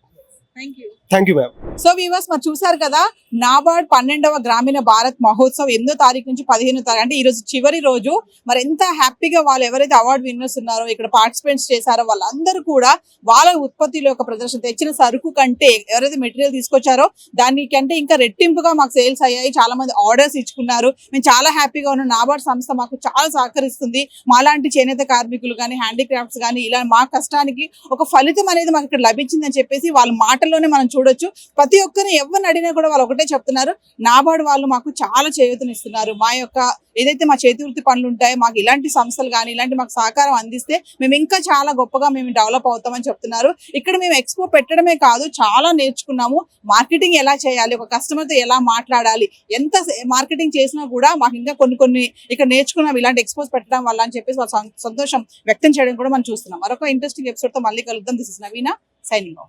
Thank you ma'am. So viewers మరి చూసారు కదా, నాబార్డ్ 12వ గ్రామీణ భారత్ మహోత్సవ్ 8వ తారీఖు నుంచి 15వ తారీఖు అంటే ఈ రోజు చివరి రోజు. మరి ఎంత హ్యాపీగా వాళ్ళు ఎవరైతే అవార్డు విన్నర్స్ ఉన్నారో, ఇక్కడ పార్టిసిపేట్స్ చేశారో వాళ్ళందరూ కూడా వాళ్ళ ఉత్పత్తిలో ఒక ప్రదర్శన, తెచ్చిన సరుకు కంటే ఎవరైతే మెటీరియల్ తీసుకొచ్చారో దానికంటే ఇంకా రెట్టింపుగా మాకు సేల్స్ అయ్యాయి. చాలా మంది ఆర్డర్స్ ఇచ్చుకున్నారు. మేము చాలా హ్యాపీగా ఉన్నాం. నాబార్డ్ సంస్థ మాకు చాలా సహకరిస్తుంది. మాలాంటి చేనేత కార్మికులు కానీ, హ్యాండీక్రాఫ్ట్స్ కానీ, ఇలా మా కష్టానికి ఒక ఫలితం అనేది మాకు ఇక్కడ లభించిందని చెప్పేసి వాళ్ళ మాటల్లోనే మనం చూడొచ్చు. ప్రతి ఒక్కరిని ఎవరిని అడిగినా కూడా వాళ్ళు ఒకటే చెప్తున్నారు, నాబార్డ్ వాళ్ళు మాకు చాలా చేయూతనిస్తున్నారు. మా యొక్క ఏదైతే మా చేతి వృత్తి పనులు ఉంటాయో, మాకు ఇలాంటి సంస్థలు కానీ ఇలాంటి మాకు సహకారం అందిస్తే మేము ఇంకా చాలా గొప్పగా మేము డెవలప్ అవుతామని చెప్తున్నారు. ఇక్కడ మేము ఎక్స్పో పెట్టడమే కాదు, చాలా నేర్చుకున్నాము. మార్కెటింగ్ ఎలా చేయాలి, ఒక కస్టమర్తో ఎలా మాట్లాడాలి, ఎంత మార్కెటింగ్ చేసినా కూడా మాకు ఇంకా కొన్ని ఇక్కడ నేర్చుకున్నాం ఇలాంటి ఎక్స్పోస్ పెట్టడం వల్ల అని చెప్పేసి వాళ్ళు సంతోషం వ్యక్తం చేయడం కూడా మనం చూస్తున్నాం. మరొక ఇంట్రెస్టింగ్ ఎపిసోడ్తో మళ్ళీ కలుద్దాం. This is Naveena signing of.